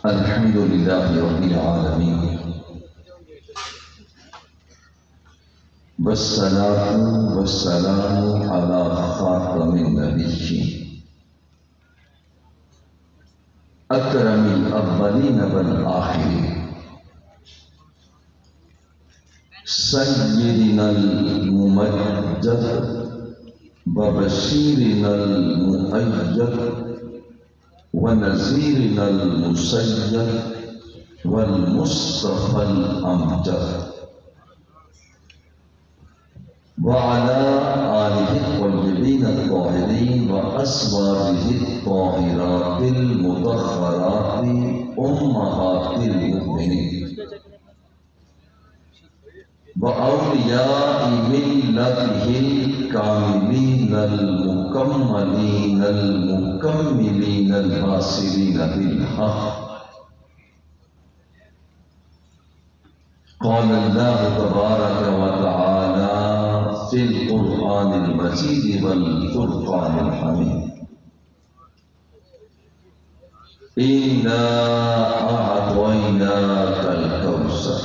الحمد لله رب العالمين والصلاة والسلام على خاتم النبيين أكرم الأولين والآخرين سيدنا الممجد وبشيرنا المؤيد ونذيرنا المسيد والمصطفى الأمجد وعلى آله الطيبين الطاهرين وأزواجه الطاهرات المطهرات أمهات المؤمنين وأولياء ملته الكاملين المكملين المكملين الواصلين بالحق. قال الله تبارك وتعالى في القرآن المجيد والفرقان الحميد: إنا أعطيناك الكوثر.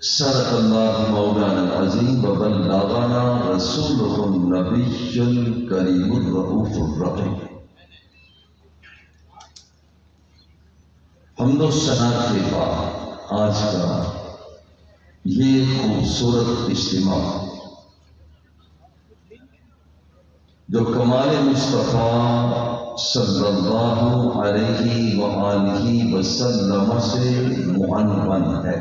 صدق الله مولانا العظيم وبلغنا رسوله النبي الكريم الرؤوف الرحيم. حمد و ثنا کے بعد آج کا یہ خوبصورت اجتماع جو کمال مصطفیٰ صلی اللہ علیہ وآلہ وسلم سے معنون ہے.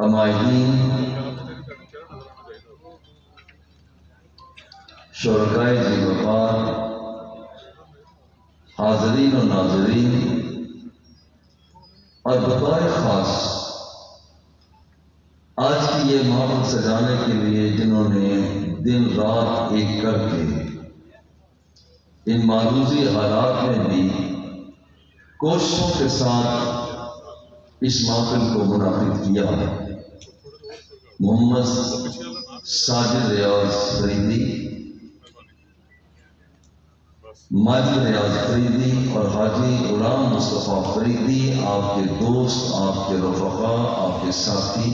عمائدین، شرکائے ذی وقار، حاضرین و ناظرین، اور بطور خاص آج کی یہ محفل سجانے کے لیے جنہوں نے دن رات ایک کر کے ان معروضی حالات میں بھی کوششوں کے ساتھ اس محفل کو منعقد کیا ہے، محمد ساجد ریاض فریدی، ماجد ریاض فریدی اور حاجی غلام مصطفیٰ فریدی، آپ کے دوست، آپ کے رفقا، آپ کے ساتھی،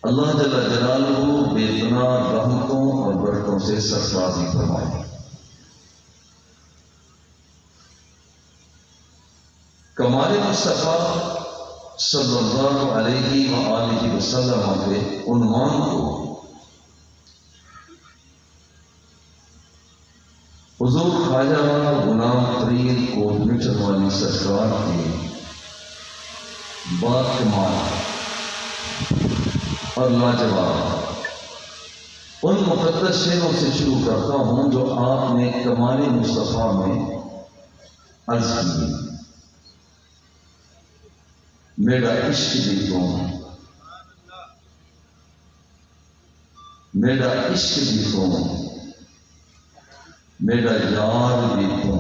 اللہ جل جلالہ بے پناہ رحمتوں اور برکتوں سے سرفرازی فرمائے. کمال مصطفیٰ صلی اللہ علیہ وآلہ وسلم کے عنوان کو حضور خواجہ غلام فرید کوٹ مٹن والی سرکار کی باکمال اور لاجواب ان مقدس شعروں سے شروع کرتا ہوں جو آپ نے کمال مصطفیٰ میں عرض کی. میرا عشق بھی تم، میرا عشق بھی تم، میرا یار بھی تم،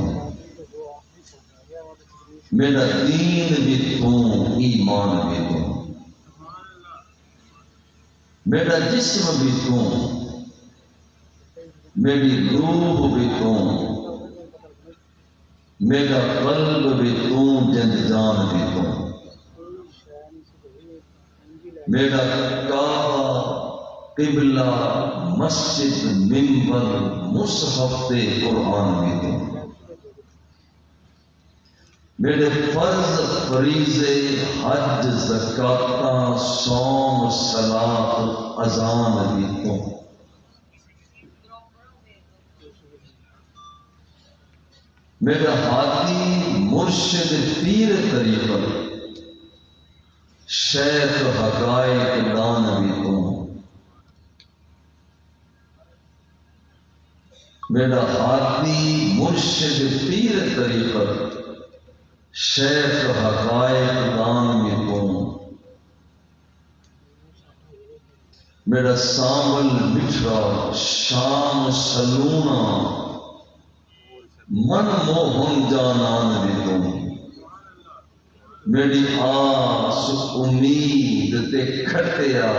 میرا دین بھی تم، ایمان بھی تم، میرا جسم بھی تم، میری روح بھی تم، میرا قلب بھی تم، جند جان بھی تم، میرا کعبہ، قبلہ، مسجد، منبر، مصحف قرآن بھی تم، میرے فرض، فریضے، حج، زکوٰۃ، صوم، صلاۃ، اذان بھی تم، میرا ہادی، مرشد، پیر طریقت، شیخ حقائق دان بھی تم، میرا ہادی، مرشد، پیر طریقت، شیخ حقائق دان بھی تم، میرا سانبل بچھڑا، شام سلونا، من موہن جانان بھی تم، میری آس امید تے کھٹیا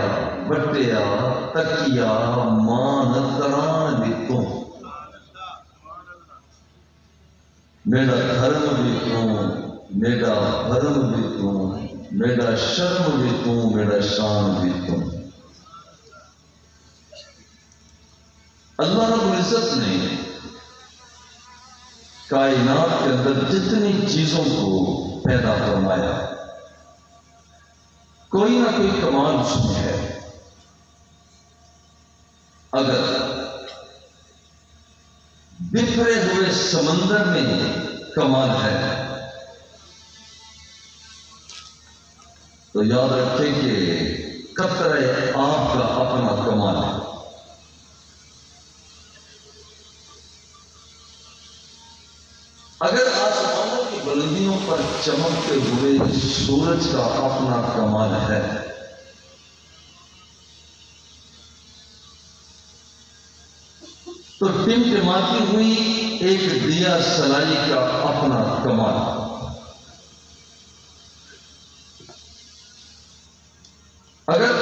بٹیا تکیا مان تران بھی تم، میرا دھرم بھی تو، میرا بھرم بھی تو، میرا شرم بھی تو، میرا شان بھی تو۔ اللہ رب العزت نے کائنات کے اندر جتنی چیزوں کو پیدا فرمایا، کوئی نہ کوئی کمال اس میں ہے۔ اگر بکھرے ہوئے سمندر میں کمال ہے تو یاد رکھیں کہ قطرہ آب کا اپنا کمال ہے۔ اگر آسمانوں کی بلندیوں پر چمکتے ہوئے سورج کا اپنا کمال ہے، تو ٹمٹماتی ہوئی ایک دیا سلائی کا اپنا کمال ہے۔ اگر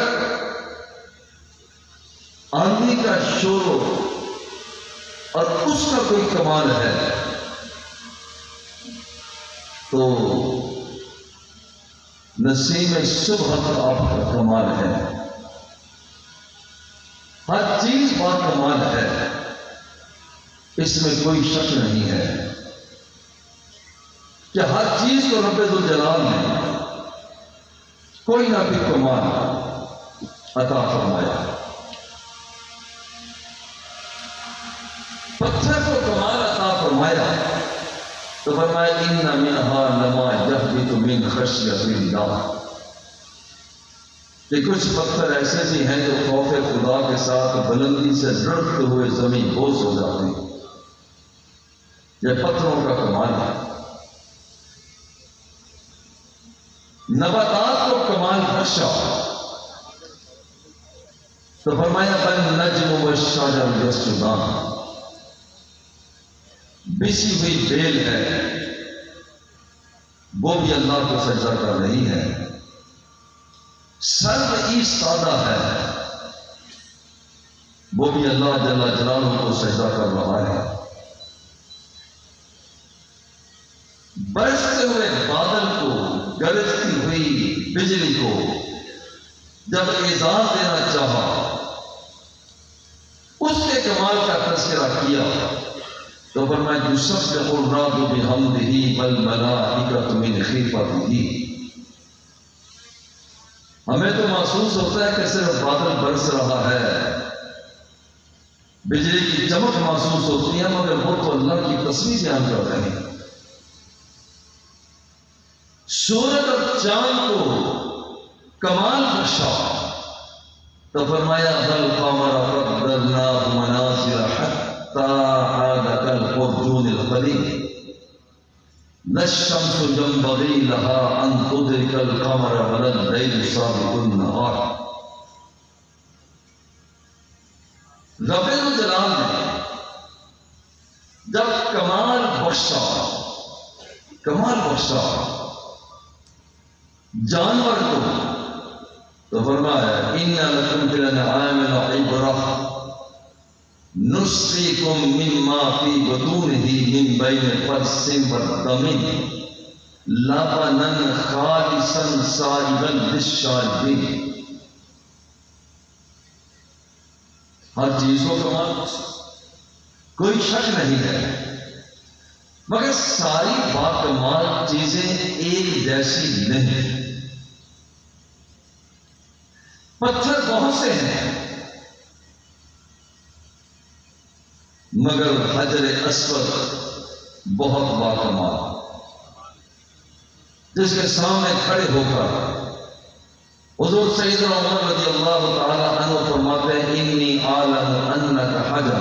آندھی کا شور اور اس کا کوئی کمال ہے تو نسیم صبح کا آپ کا کمال ہے۔ ہر چیز با کمال ہے، اس میں کوئی شک نہیں ہے کہ ہر چیز کو رب ذوالجلال نے کوئی نہ کوئی کمال عطا فرمایا۔ پتھر کو کمال عطا فرمایا تو فرمایا ان منہا لما یہبط من خشیۃ اللہ، کہ کچھ پتھر ایسے بھی ہیں جو خوف خدا کے ساتھ بلندی سے لڑکتے ہوئے زمین بوس ہو جاتے ہیں۔ یہ پتھروں کا کمال ہے۔ نباتات کو کمال بخشا تو فرمایا بل نجم والشجر یسجدان، بسی ہوئی بیل ہے وہ بھی اللہ کو سجدہ کر رہی ہے، سرو ایستادہ ہے وہ بھی اللہ جل جلالہ کو سجدہ کر رہا ہے۔ برستے ہوئے بادل کو، گرجتی ہوئی بجلی کو جب اعزاز دینا چاہا، اس کے کمال کا تذکرہ کیا تو فرمایا یسبح الرعد بحمدہ والملائکۃ من خیفتہ۔ ہمیں تو محسوس ہوتا ہے کہ صرف بادل برس رہا ہے، بجلی کی چمک محسوس ہوتی ہے، مگر وہ تو اللہ کی تسبیح بیان کر رہے ہیں۔ سورج اور چاند کو کمال بخشا تو فرمایا والقمر قدرناہ منازل حتی عاد کالعرجون القدیم، لا الشمس ينبغي لها ان تدرك القمر ولا الليل سابق النهار۔ رب الجلال نے جب کمال بخشا جانور کو تو فرمایا ان لکم فی الانعام لعبرۃ نسقیکم مما فی بطونہ من بین فرث ودم لبنا خالصا سائغا للشاربین۔ ہر چیز کو کمال کوئی شک نہیں ہے، مگر ساری باکمال چیزیں ایک جیسی نہیں۔ پتھر بہت سے ہیں مگر حجر اسود بہت باکمال، جس کے سامنے کھڑے ہو کر حضور سیدنا عمر رضی اللہ تعالی عنہ فرماتے ہیں انی اعلم انک حجر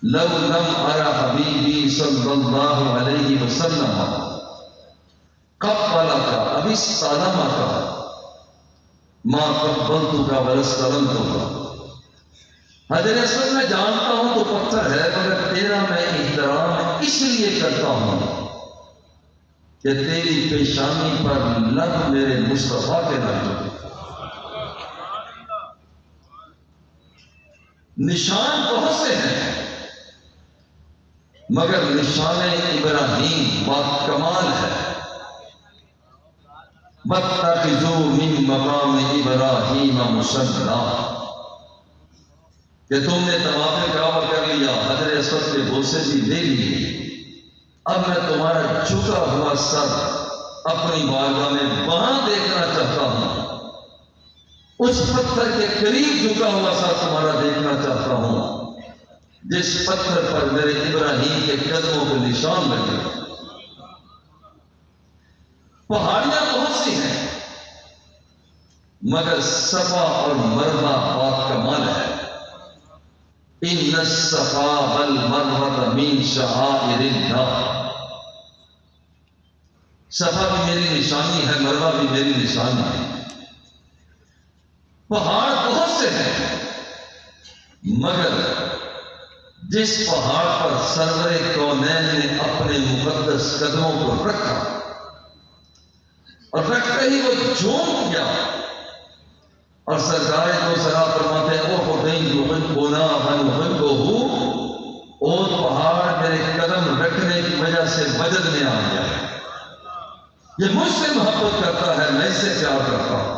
لو لم ارى حبیبی صلی اللہ علیہ وسلم قبلک اب استلمک ما قبلتک ولا استلمتک۔ حجر اسود میں جانتا ہوں تو پتھر ہے، مگر تیرا میں احترام اس لیے کرتا ہوں کہ تیری پیشانی پر لب میرے مصطفیٰ کے لگ۔ نشان بہت سے ہیں مگر نشان ابراہیم بات کمال ہے. وَاتَّخِذُوا مِن مَّقَامِ إِبْرَاهِيمَ مُصَلًّى، کہ تم نے طواف کعبہ کر لیا، حجر اسود کے بوسے بھی لے لیے، اب میں تمہارا جھکا ہوا سر اپنی بارگاہ میں وہاں دیکھنا چاہتا ہوں، اس پتھر کے قریب جھکا ہوا سر تمہارا دیکھنا چاہتا ہوں جس پتھر پر میرے ابراہیم کے قدموں کے نشان لگے. پہاڑیاں بہت سی ہیں مگر صفا اور مروہ پاک کمال ہے. ان الصفا والمروہ من شعائر اللہ، صفا بھی میری نشانی ہے، مروہ بھی میری نشانی ہے. پہاڑ بہت سے ہیں مگر جس پہاڑ پر سرور کونین نے اپنے مقدس قدموں کو رکھا اور رکھتے ہی وہ جھوم گیا، اور سرکار کو سرا فرماتے ہیں او حسین یحبنا ونحبہ، اور پہاڑ میرے قدم رکھنے کی وجہ سے وجد میں آ گیا، یہ مجھ سے محبت کرتا ہے، میں اس سے پیار کرتا ہوں.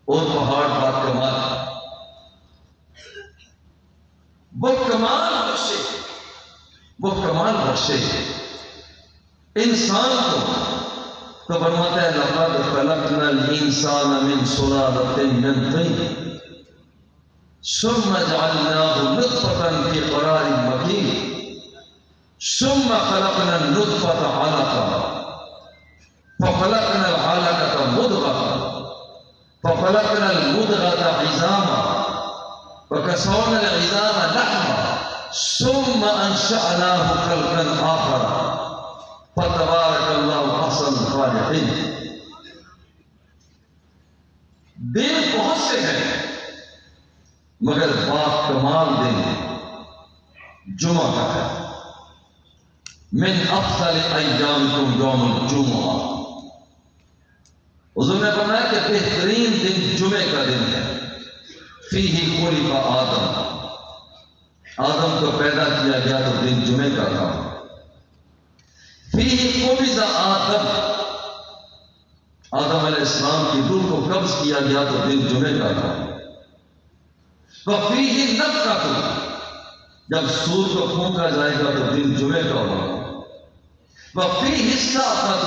اور پہاڑ بات کمال، وہ کمال بخشے انسان کو. تو فرماتا ہے لقد خلقنا الانسان من سلالة من طين ثم جعلناه نطفة في قرار مكين ثم خلقنا النطفة علقة فخلقنا العلقة مضغة فخلقنا المضغة عظاما فكسونا العظام لحما ثم أنشأناه خلقا آخر فتبارک اللہ احسن الخالقین. دن بہت سے ہیں مگر بات کمال دن جمعہ کا ہے. من افضل ایامکم یوم الجمعہ، حضور نے فرمایا کہ بہترین دن جمعے کا دن ہے. فیہ خلق آدم، آدم کو پیدا کیا گیا تو دن جمعے کا تھا. فیہ قبض آدم، آدم علیہ السلام کی روح کو قبض کیا گیا تو دن جمعے کا تھا. وفیہ نفخۃ، جب سور کو پھونکا جائے گا تو دن جمعے کا ہوگا. وفیہ الصاخۃ،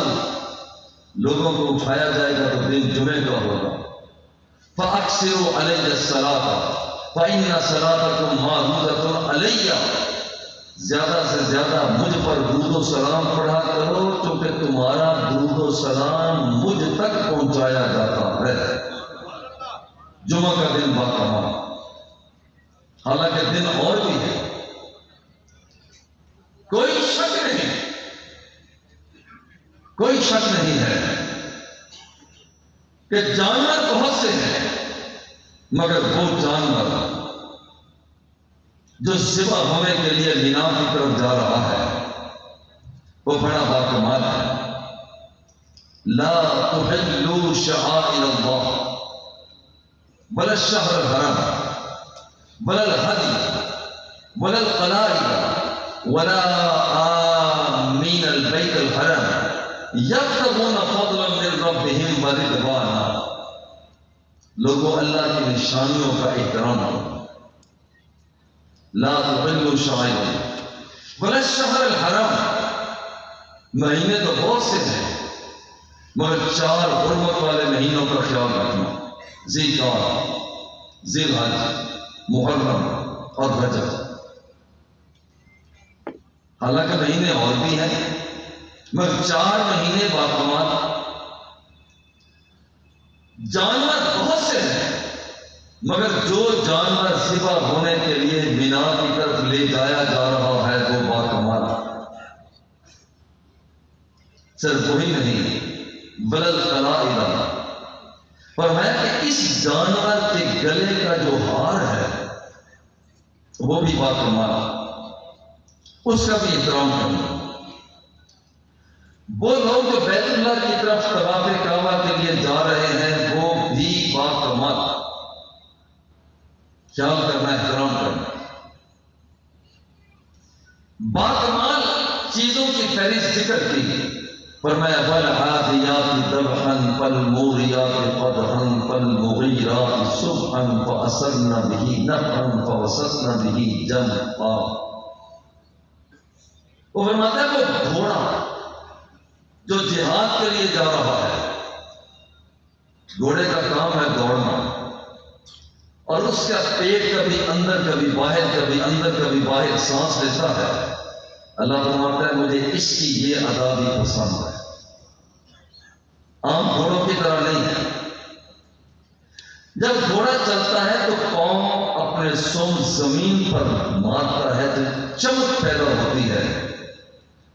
لوگوں کو اٹھایا جائے گا تو دن جمعے کا ہوگا. فاکثروا علی الصلاۃ فإن صلاتکم معروضۃ علی، زیادہ سے زیادہ مجھ پر درود و سلام پڑھا کرو کیونکہ تمہارا درود و سلام مجھ تک پہنچایا جاتا ہے. جمعہ کا دن باکمال، حالانکہ دن اور بھی ہے، کوئی شک نہیں ہے کہ جانور بہت سے ہیں مگر وہ جانور جو ذبح ہونے کے لیے مینا کی طرف جا رہا ہے وہ بڑا باکمال ہے. لا تحلوا شعائر اللہ ولا الشہر الحرام ولا الہدی ولا القلائد ولا آمین البیت الحرام یبتغون فضلا من ربہم ورضوانا. لوگوں اللہ کی نشانیوں کا احترام کرو. لا تحلوا شعائر ولا الشہر الحرام، مہینے تو بہت سے ہیں مگر 4 حرمت والے مہینوں کا خیال رکھنا، ذی القعدہ، ذی الحج، محرم اور رجب. حالانکہ مہینے اور بھی ہیں مگر 4 مہینے باکمال. جانور بہت سے ہیں مگر جو جانور ذبح ہونے کے لیے مینا کی طرف لے جایا جا رہا ہے وہ باکمال. صرف وہی نہیں بل القلائد، فرمایا کہ اس جانور کے گلے کا جو ہار ہے وہ بھی باکمال، اس کا بھی احترام کرنا. وہ لوگ جو بیت اللہ کی طرف طواف کعبہ کے لیے جا رہے ہیں وہ بھی باکمال، خیال کرنا، احترام کرنا. باکمال چیزوں کی فہرست ذکر کی، فرمایا فالعادیات ضبحا فالموریات قدحا فالمغیرات صبحا فأثرن به نقعا فوسطن به جمعا۔ وہ فرماتا ہے وہ گھوڑا جو جہاد کے لیے جا رہا ہے، گھوڑے کا کام ہے دوڑنا، اور اس کا پیٹ کبھی اندر کبھی باہر، کبھی اندر کبھی باہر سانس لیتا ہے، اللہ فرماتا ہے مجھے اس کی یہ ادا بھی پسند ہے۔ عام گھوڑوں کی طرح نہیں ہے۔ جب گھوڑا چلتا ہے تو پاؤں اپنے سم زمین پر مارتا ہے تو چمک پیدا ہوتی ہے،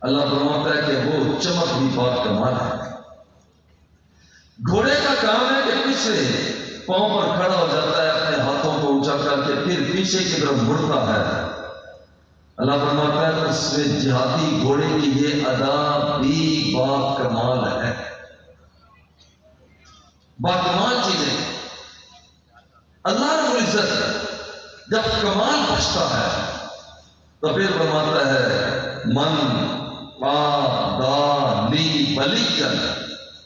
اللہ فرماتا ہے کہ وہ چمک بھی بات کمال ہے۔ گھوڑے کا کام ہے کہ پچھلے پاؤں پر کھڑا ہو جاتا ہے، اپنے ہاتھوں کو اونچا کر کے پھر پیچھے کی طرف مڑتا ہے، اللہ فرماتا ہے اس میں جہادی گھوڑے کی یہ ادا بھی با کمال ہے، با کمال چیزیں۔ اللہ رب العزت جب کمال بخشتا ہے تو پھر فرماتا ہے من قاد لی ولیا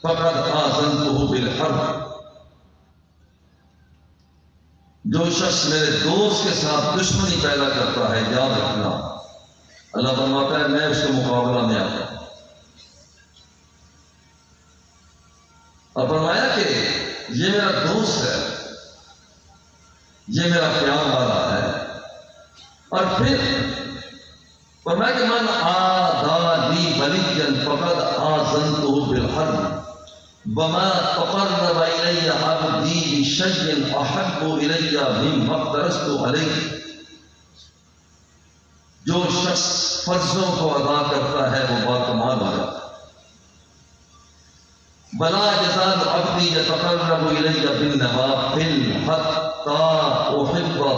فقد آذنتہ بالحرب، جو شخص میرے دوست کے ساتھ دشمنی پیدا کرتا ہے، یاد رکھنا اللہ فرماتا ہے میں اس کے مقابلہ میں آتا ہوں۔ اور فرمایا کہ یہ میرا دوست ہے، یہ میرا پیار والا ہے، اور پھر فرمایا کہ من عادی لی ولیا فقد آذنتہ بالحرب وما تقرب الی عبدی بشیء احب الی مما افترضت علیہ، جو شخص فرضوں کو ادا کرتا ہے وہ باکمال ہو جاتا ہے۔ ولا یزال عبدی یتقرب الی بالنوافل حتی احبہ،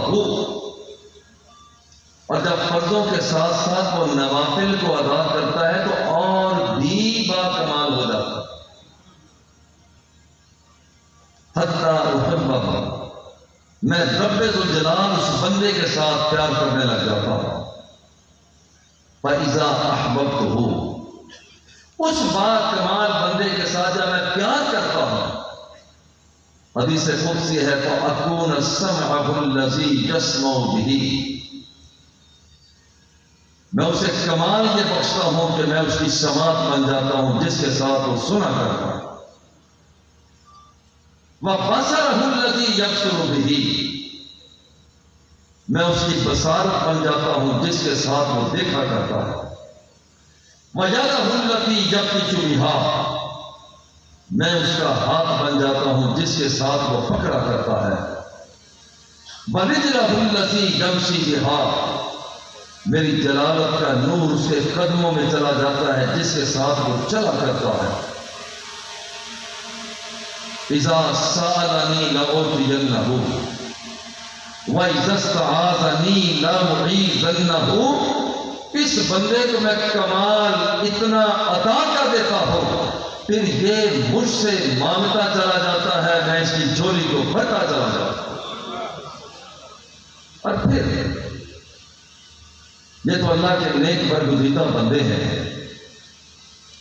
اور جب فرضوں کے ساتھ ساتھ وہ نوافل کو ادا کرتا ہے تو اور بھی باکمال ہو جاتا ہے۔ حتی احبہ، میں رب ذوالجلال اس بندے کے ساتھ پیار کرنے لگ جاتا ہوں۔ فَإِذَا أَحْبَبْتُهُ، اس باکمال بندے کے ساتھ جب میں پیار کرتا ہوں، حدیث قدسی ہے فَأَكُونَ السَّمْعَهُ الَّذِي يَسْمَعُ بِهِ، میں اسے کمال یہ بخشتا ہوں کہ میں اس کی سماعت بن جاتا ہوں جس کے ساتھ وہ سنا کرتا ہے۔ وَبَصَرَهُ الَّذِي يَبْصِرُ بِهِ، میں اس کی بصارت بن جاتا ہوں جس کے ساتھ وہ دیکھا کرتا ہے۔ وَيَدَهُ الَّتِي يَبْطِشُ بِهَا، میں اس کا ہاتھ بن جاتا ہوں جس کے ساتھ وہ پکڑا کرتا ہے۔ وَرِجْلَهُ الَّتِي يَمْشِي بِهَا، میری جلالت کا نور اس کے قدموں میں چلا جاتا ہے جس کے ساتھ وہ چلا کرتا ہے۔ اذا سألنی لأعطینہ وَإِذَا اسْتَعَاذَنِي لَأُعِيذَنَّهُ، اس بندے کو میں کمال اتنا عطا کر دیتا ہوں پھر یہ مجھ سے مانگتا چلا جاتا ہے، میں اس کی جھولی کو بھرتا چلا جاتا ہوں۔ اور پھر یہ تو اللہ کے نیک برگزیدہ بندے ہیں،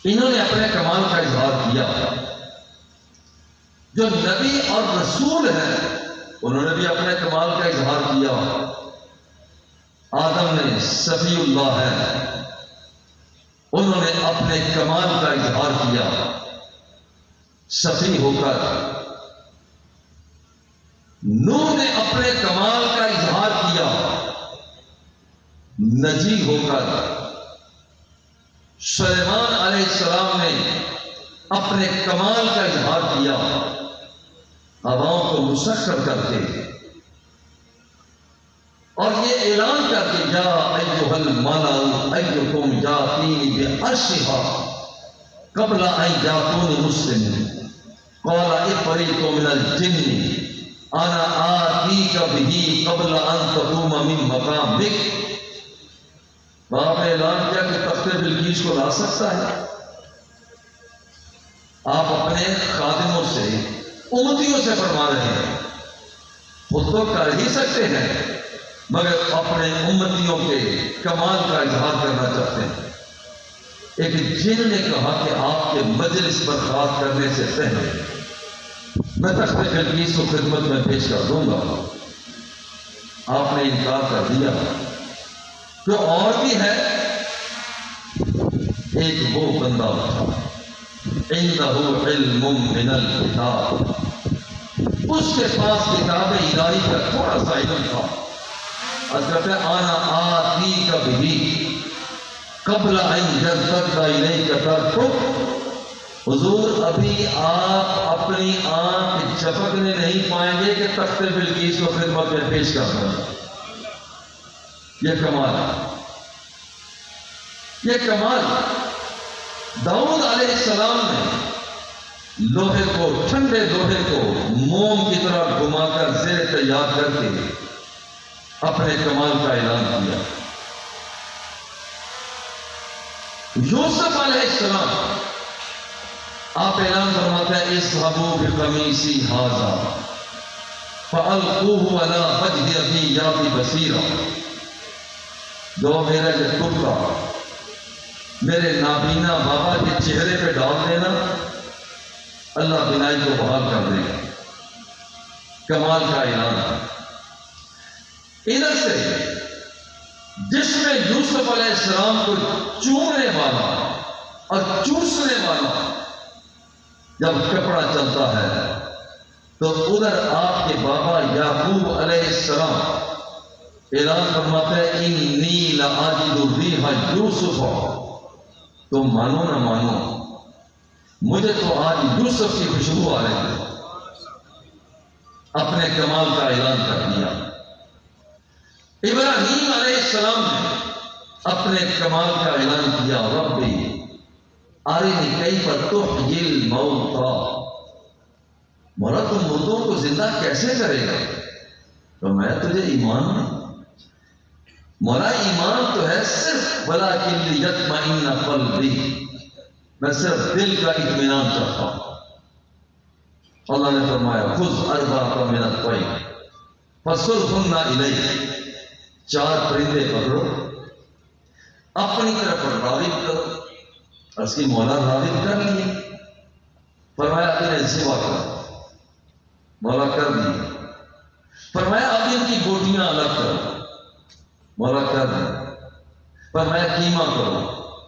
انہوں نے اپنے کمال کا اظہار کیا۔ جو نبی اور رسول ہیں انہوں نے بھی اپنے کمال کا اظہار کیا۔ آدم نے صفی اللہ ہے، انہوں نے اپنے کمال کا اظہار کیا صفی ہو کر۔ نوح نے اپنے کمال کا اظہار کیا نجی ہو کر۔ سلیمان علیہ السلام نے اپنے کمال کا اظہار کیا ہواؤں کو مسخر کر کے، اور یہ اعلان کر کے یا ایھا الملأ ایکم یاتینی بعرشھا قبل ان یاتونی مسلمین قال عفریت من الجن انا آتیک بہ قبل ان تقوم من مقامک۔ آپ نے اعلان کیا کہ تخت بلقیس کو لا سکتا ہے۔ آپ اپنے خادموں سے امتیوں سے فرما رہے ہیں، خود تو کر ہی سکتے ہیں مگر اپنے امتیوں کے کمال کا اظہار کرنا چاہتے ہیں۔ ایک جن نے کہا کہ آپ کے مجلس پر بات کرنے سے پہلے میں تخت بلقیس کو خدمت میں پیش کر دوں گا، آپ نے انکار کر دیا۔ تو اور بھی ہے، ایک وہ بندہ اٹھا، عنده علم من الکتاب، اس کے پاس کتاب الہی کا تھوڑا سا علم تھا، اور کہتے ہیں آنا آتیک بہ قبل ان یرتد الیک طرفک، حضور ابھی آپ اپنی آنکھ جھپکنے نہیں پائیں گے کہ تخت بلقیس کو خدمت میں پیش کر دیں۔ یہ کمال ہے، یہ کمال۔ داؤد علیہ السلام نے لوہے کو، ٹھنڈے لوہے کو موم کی طرح گھما کر زیر تیار کر کے اپنے کمال کا اعلان کیا۔ یوسف علیہ السلام آپ اعلان فرماتے ہیں اذهبوا بقمیصی ھذا فالقوه علی وجه ابی یأت بصیرا، جو میرا جو کرتا میرے نابینا بابا کے چہرے پہ ڈال دینا، اللہ بینائی کو بحال کر دے گا۔ کمال کا اعلان۔ ادھر سے جس میں یوسف علیہ السلام کو چومنے والا اور چوسنے والا جب کپڑا چلتا ہے، تو ادھر آپ کے بابا یعقوب علیہ السلام اعلان فرماتے ہیں انی لاجد ریح یوسف، تو مانو نہ مانو مجھے تو آج یوسف کی خوشبو آ رہی ہے۔ اپنے کمال کا اعلان کر دیا۔ ابراہیم علیہ السلام نے اپنے کمال کا اعلان کیا، ربی ارنی کیف تحیی الموتى، مولا تم مردوں کو زندہ کیسے کرے گا؟ تو میں تجھے ایمان نہیں، مولا ایمان تو ہے صرف ولکن لیطمئن قلبی، میں صرف دل کا اطمینان چاہتا ہوں۔ اللہ نے فرمایا خذ اربعۃ من الطیر فصرهن الیک، 4 پرندے پکڑو اپنی طرف راغب کرو۔ اس کی مولا راغب کر لیے، فرمایا انہیں ذبح کرو، مولا کر دی۔ فرمایا اب ان کی بوٹیاں الگ کرو، مولا کر دی۔ فرمایا قیمہ کرو،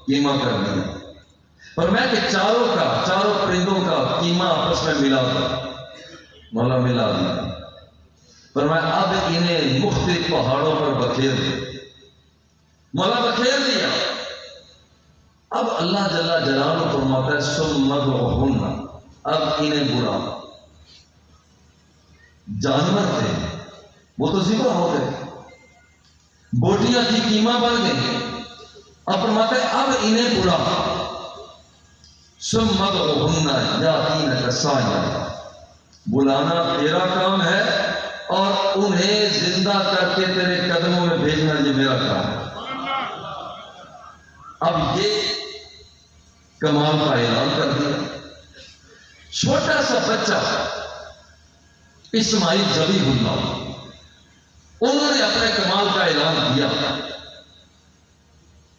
قیمہ کر دیا۔ فرمایا کہ چاروں پرندوں کا قیمہ آپس میں ملا کر، مولا ملا دیا۔ فرمایا اب انہیں مختلف پہاڑوں پر بکھیر دو، مولا بکھیر دیا۔ اب اللہ جل جلالہ فرماتا ہے ثم ادعوہن، اب انہیں بلا۔ جانور تھے وہ تو ذبح ہو گئے، بوٹیاں تھی قیمہ بن گئی، اب فرماتا ہے اب انہیں بلا۔ ثم ادعوہن یاتینک سعیا، بلانا تیرا کام ہے اور انہیں زندہ کر کے تیرے قدموں میں بھیجنا یہ میرا کام ہے۔ اب یہ کمال کا اعلان کر دیا۔ چھوٹا سا بچہ اسماعیل ذبیح اللہ، انہوں نے اپنے کمال کا اعلان کیا۔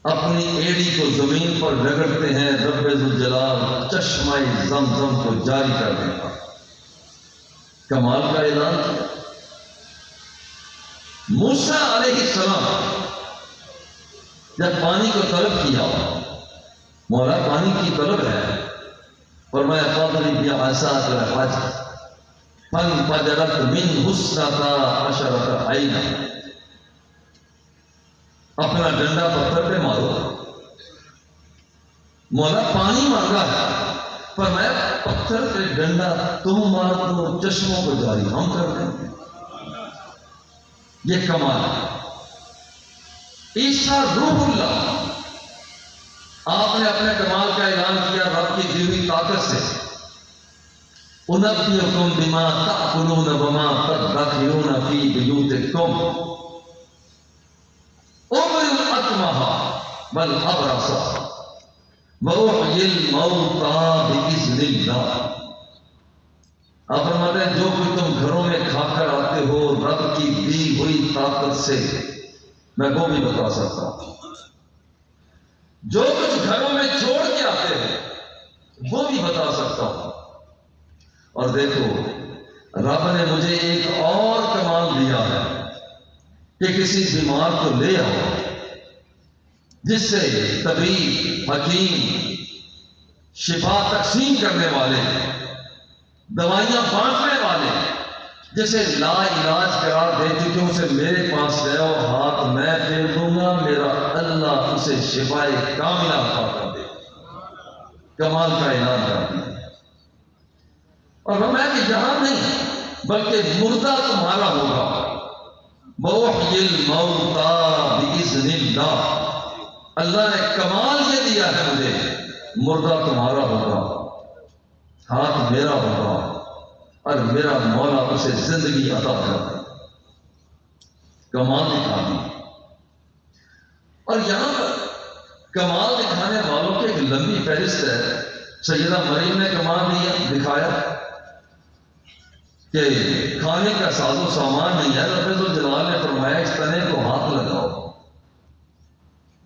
اپنی ایڑی کو زمین پر رگڑتے ہیں، رب ذوالجلال چشمہ زمزم کو جاری کر دیتا۔ کمال کا اعلان کیا۔ موسیٰ علیہ السلام جب پانی کو طلب کیا، مولا پانی کی طلب ہے، فرمایا فاضرب بعصاک الحجر فانفجرت منہ اثنتا عشرۃ عینا، اپنا ڈنڈا پتھر پہ مارو۔ مولا پانی مانگا ہے، فرمایا پتھر پہ ڈنڈا تم مار دو، چشموں کو جاری ہم کر دیں۔ یہ کمال ہے۔ عیسیٰ روح اللہ، آپ نے اپنے کمال کا اعلان کیا رب کی دی ہوئی طاقت سے، انبئکم بما تأکلون وما تدخرون فی بیوتکم ابرئ الاکمہ والابرص واحیی الموتى باذن اللہ۔ آپ فرماتے ہیں جو کچھ تم گھروں میں کھا کر آتے ہو رب کی دی ہوئی طاقت سے میں وہ بھی بتا سکتا ہوں، جو کچھ گھروں میں چھوڑ کے آتے ہو وہ بھی بتا سکتا ہوں۔ اور دیکھو رب نے مجھے ایک اور کمال دیا ہے کہ کسی بیمار کو لے آؤ، جس سے طبیب، حکیم، شفا تقسیم کرنے والے، دوائیاں بانٹنے والے جسے لا علاج قرار دے چکے اسے میرے پاس لے آؤ، ہاتھ میں پھیر دوں گا، میرا اللہ اسے شفائے کاملہ عطا کر دے، کمال کا اعلان کر دیا۔ اور میں کہ یہاں نہیں بلکہ مردہ تمہارا ہوگا، وَأُحْيِي الْمَوْتَىٰ بِإِذْنِ اللَّهِ، اللہ نے کمال یہ دیا ہے مجھے، مردہ تمہارا ہوگا، ہاتھ میرا ہوگا، اور میرا مولا اسے زندگی عطا کر دے، کمال دکھا دی۔ اور یہاں پر کمال دکھانے والوں کی ایک لمبی فہرست ہے۔ سیدہ مریم نے کمال دکھایا کہ کھانے کا ساز و سامان نہیں ہے، رب الجلال نے فرمایا اس تنے کو ہاتھ لگاؤ،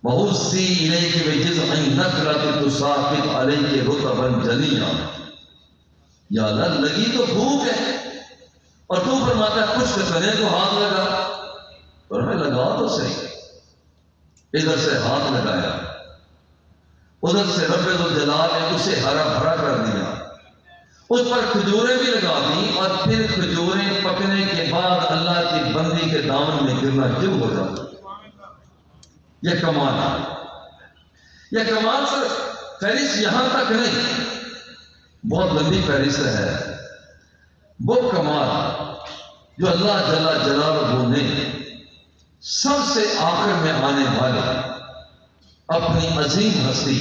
وَهُزِّي إِلَيْكِ بِجِذْعِ النَّخْلَةِ تُسَاقِطْ عَلَيْكِ رُطَبًا جَنِيًّا، یا اللہ لگی تو بھوک ہے اور تو فرماتا ہے خشک تنے کو ہاتھ لگا، اور میں لگا تو صحیح، ادھر سے ہاتھ لگایا، ادھر سے رب الجلال نے اسے ہرا بھرا کر دیا، اس پر کھجوریں بھی لگا دی، اور پھر کھجوریں پکنے کے بعد اللہ کی بندی کے دامن میں گرنا شروع ہو جاتا۔ یہ کمال ہے، یہ کمال صرف فہرست یہاں تک نہیں، بہت لمبی فہرست ہے۔ وہ کمال جو اللہ جل جلالہ نے سب سے آخر میں آنے والے اپنی عظیم ہستی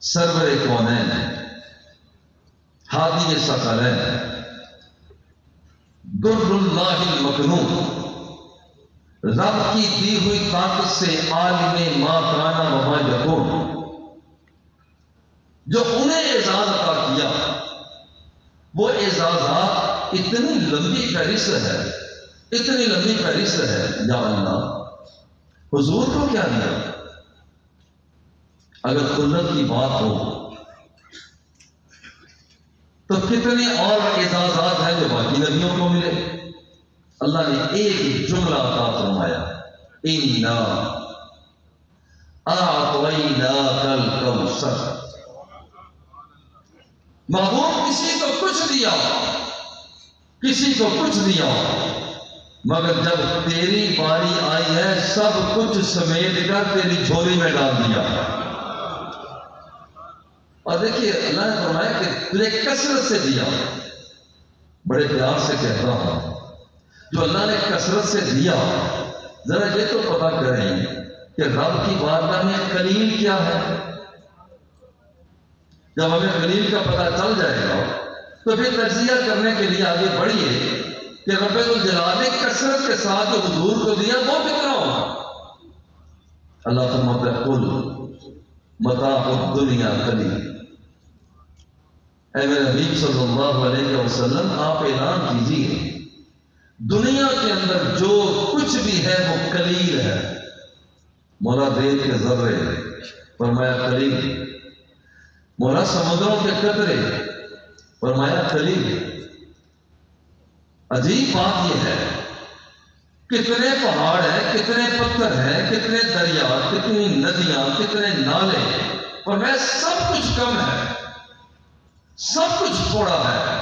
سرور کونین، ہادی ثقلین، در اللہ المکنون، رب کی دی ہوئی طاقت سے عالم ما کان و ما یکون، جو انہیں اعزاز عطا کیا، وہ اعزازات اتنی لمبی فہرست ہے، اتنی لمبی فہرست ہے، یا اللہ حضور کو کیا دیا؟ اگر خلت کی بات ہو تو کتنے اور اعزازات ہیں جو باقی نبیوں کو ملے۔ اللہ نے ایک جملہ عطا فرمایا، اِنَّا أَعْطَيْنَاكَ الْكَوْثَرَ، محبوب کسی کو کچھ دیا، کسی کو کچھ دیا، مگر جب تیری باری آئی ہے سب کچھ سمیٹ کر تیری جھولی میں ڈال دیا۔ اور دیکھیے اللہ نے فرمایا کہ تجھے کثرت سے دیا، بڑے پیار سے کہتا ہوں جو اللہ نے کثرت سے دیا، ذرا یہ تو پتا کریں کہ رب کی بارگاہ میں قلیل کیا ہے۔ جب ہمیں قلیل کا پتہ چل جائے گا تو پھر تجزیہ کرنے کے لیے آگے بڑھیے کہ رب الجلال نے کثرت کے ساتھ جو حضور کو دیا وہ کتنا ہوگا۔ اللہ فرماتا ہے قل متاع الدنیا قلیل، اے میرے حبیب صلی اللہ علیہ وسلم آپ اعلان کیجیے دنیا کے اندر جو کچھ بھی ہے وہ قلیل ہے۔ مولا دیکھ کے ذرے فرمایا قلیل، مولا سمندروں کے قطرے فرمایا قلیل۔ عجیب بات یہ ہے کتنے پہاڑ ہیں، کتنے پتھر ہیں، کتنے دریا، کتنی ندیاں، کتنے نالے، اور میں سب کچھ کم ہے، سب کچھ تھوڑا ہے،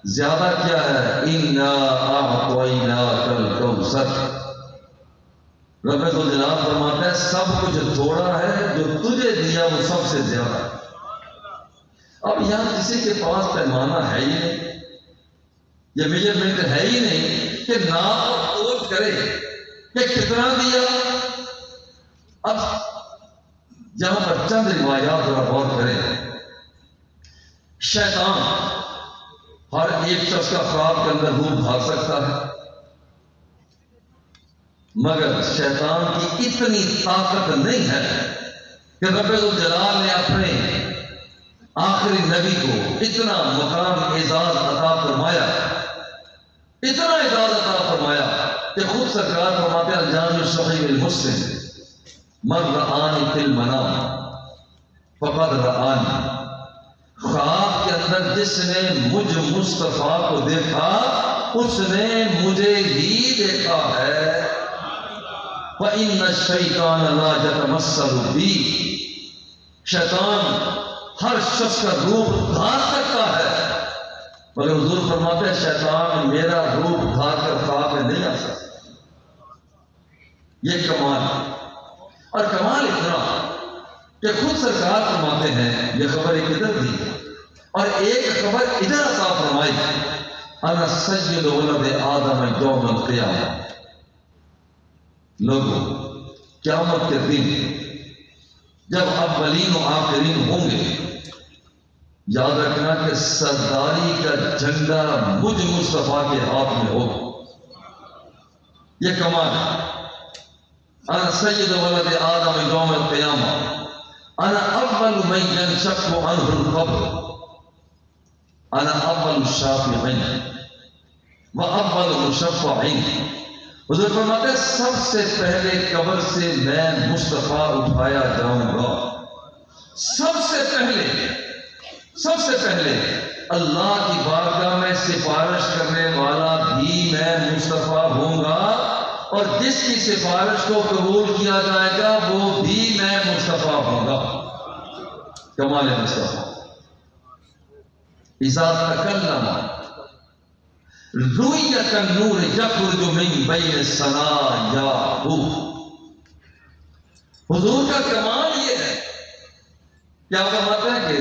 زیادہ کیا ہے؟ اِنَّا أَعْطَيْنَاكَ الْكَوْثَرَ، رب الجلال فرماتا ہے سب کچھ تھوڑا ہے، جو تجھے دیا وہ سب سے زیادہ ہے۔ اب یہاں کسی کے پاس پیمانہ ہے ہی نہیں، یہ میجرمنٹ ہے ہی نہیں کہ ناپ اور تول کرے کہ کتنا دیا۔ اب جہاں پر چند روایات ذرا غور کریں، شیطان ہر ایک شخص کا خواب کے اندر روح دھار سکتا ہے، مگر شیطان کی اتنی طاقت نہیں ہے کہ رب الجلال نے آخری نبی کو اتنا مقام اعزاز عطا فرمایا، اتنا اعزاز عطا فرمایا کہ خود سرکار فرماتے ہیں الجامع الصحیح المسلم من رآنی فی المنام فقد رآنی، خواب کے اندر جس نے مجھ مصطفیٰ کو دیکھا اس نے مجھے ہی دیکھا ہے۔ وَإِنَّ الشَّيْطَانَ لَا يَتَمَثَّلُ بِي، شیطان ہر شخص کا روپ دھار سکتا ہے، مگر حضور فرماتے ہیں شیطان میرا روپ دھار کر خواب میں نہیں آ سکتا۔ یہ کمال ہے، اور کمال اتنا کہ خود سرکار فرماتے ہیں، یہ خبر ایک ادھر دی اور ایک خبر ادھر عطا فرمائی، انا سید ولد آدم یوم القیامہ، لوگوں قیامت کے دن جب اولین و آخرین ہوں گے، یاد رکھنا کہ سرداری کا جھنڈا مجھ مصطفیٰ کے ہاتھ میں ہوگا۔ یہ کمال ہے، انا سید ولد آدم یوم القیامہ، انا اول من ينشق عنه القبر، انا اول الشافعین و اول مشفعین۔ حضور فرماتے ہیں سب سے پہلے قبر سے میں مصطفیٰ اٹھایا جاؤں گا، سب سے پہلے اللہ کی بارگاہ میں سفارش کرنے والا بھی میں مصطفیٰ ہوں گا، اور جس کی سفارش کو قبول کیا جائے گا وہ بھی میں مصطفیٰ ہوں گا۔ کمال مصطفیٰ، اذا تکلم روی کالنور یخرج من بین الثنایا۔ حضور کا کمال یہ ہے، کیا فرماتے ہیں کہ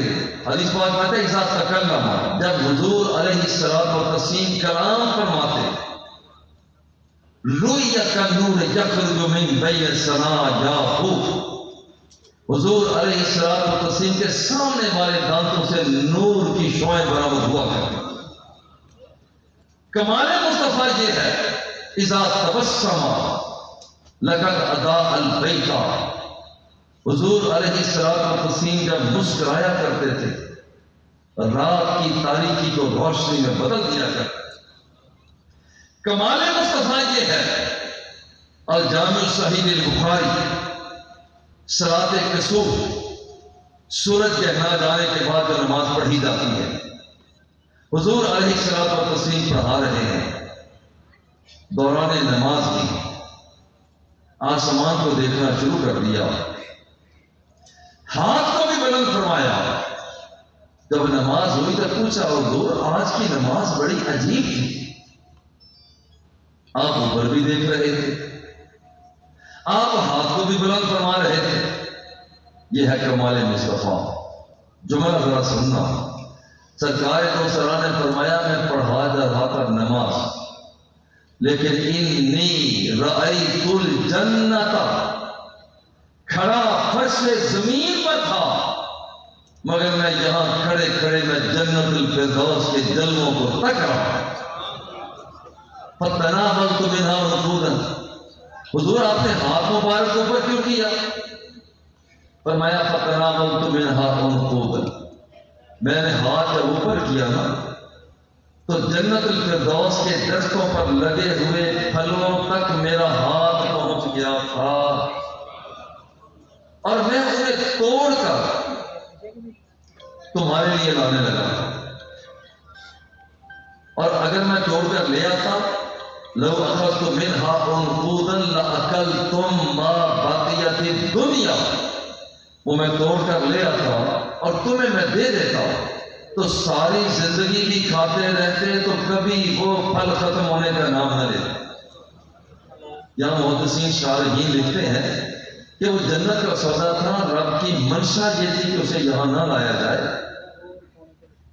حدیث پاک میں ہے اذا تکلم، جب حضور علیہ الصلوۃ والتسلیم کلام فرماتے روی کالنور یخرج من بین الثنایا، حضور علیہ الصلوۃ والتسلیم کے سامنے والے دانتوں سے نور کی شعاعیں برآمد ہوا کرتی۔ کمال مصطفیٰ یہ ہے، اذا تبسم لقد اضاء البیت، حضور علیہ السلام جب مسکرایا کرتے تھے رات کی تاریکی کو روشنی میں بدل دیا کرتے۔ کمال مصطفیٰ یہ ہے، الجامع الصحیح البخاری صلاۃ کسوف، سورج کے نہ جانے کے بعد جو نماز پڑھی جاتی ہے، حضور علیہ السلام پڑھا رہے ہیں، دوران نماز بھی آسمان کو دیکھنا شروع کر دیا، ہاتھ کو بھی بلند فرمایا۔ جب نماز ہوئی تو پوچھا حضور آج کی نماز بڑی عجیب تھی، آپ اوپر بھی دیکھ رہے تھے، آپ ہاتھ کو بھی بلند فرما رہے تھے، یہ ہے کمال مصطفیٰ۔ جملہ ذرا سننا، سرکار دو سرا نے فرمایا میں پڑھا جا رہا تھا نماز، لیکن انی رأیت الجنت، کھڑا فرش زمین پر تھا، مگر میں یہاں کھڑے کھڑے میں جنت الفردوس کے جلووں کو تک رہا۔ فتناولت منها رکودا، حضور آپ نے ہاتھ مبارک اوپر کیوں کیا؟ فرمایا فتناولت منها رکودا، میں نے ہاتھ جب اوپر کیا نا تو جنت الفردوس کے درختوں پر لگے ہوئے پھلوں تک میرا ہاتھ پہنچ گیا تھا، اور میں انہیں توڑ کر تمہارے لیے لانے لگا، اور اگر میں توڑ کر لے آتا لو اخذت منها عنقودا لاکلتم ما بقیت الدنیا، وہ میں توڑ کر لے آتا اور تمہیں میں دے دیتا تو ساری زندگی بھی کھاتے رہتے تو کبھی وہ پھل ختم ہونے کا نام نہ لیتے۔ یہاں محدثین شارحین لکھتے ہیں کہ وہ جنت کا سودا تھا، رب کی منشا یہ تھی کہ اسے یہاں نہ لایا جائے،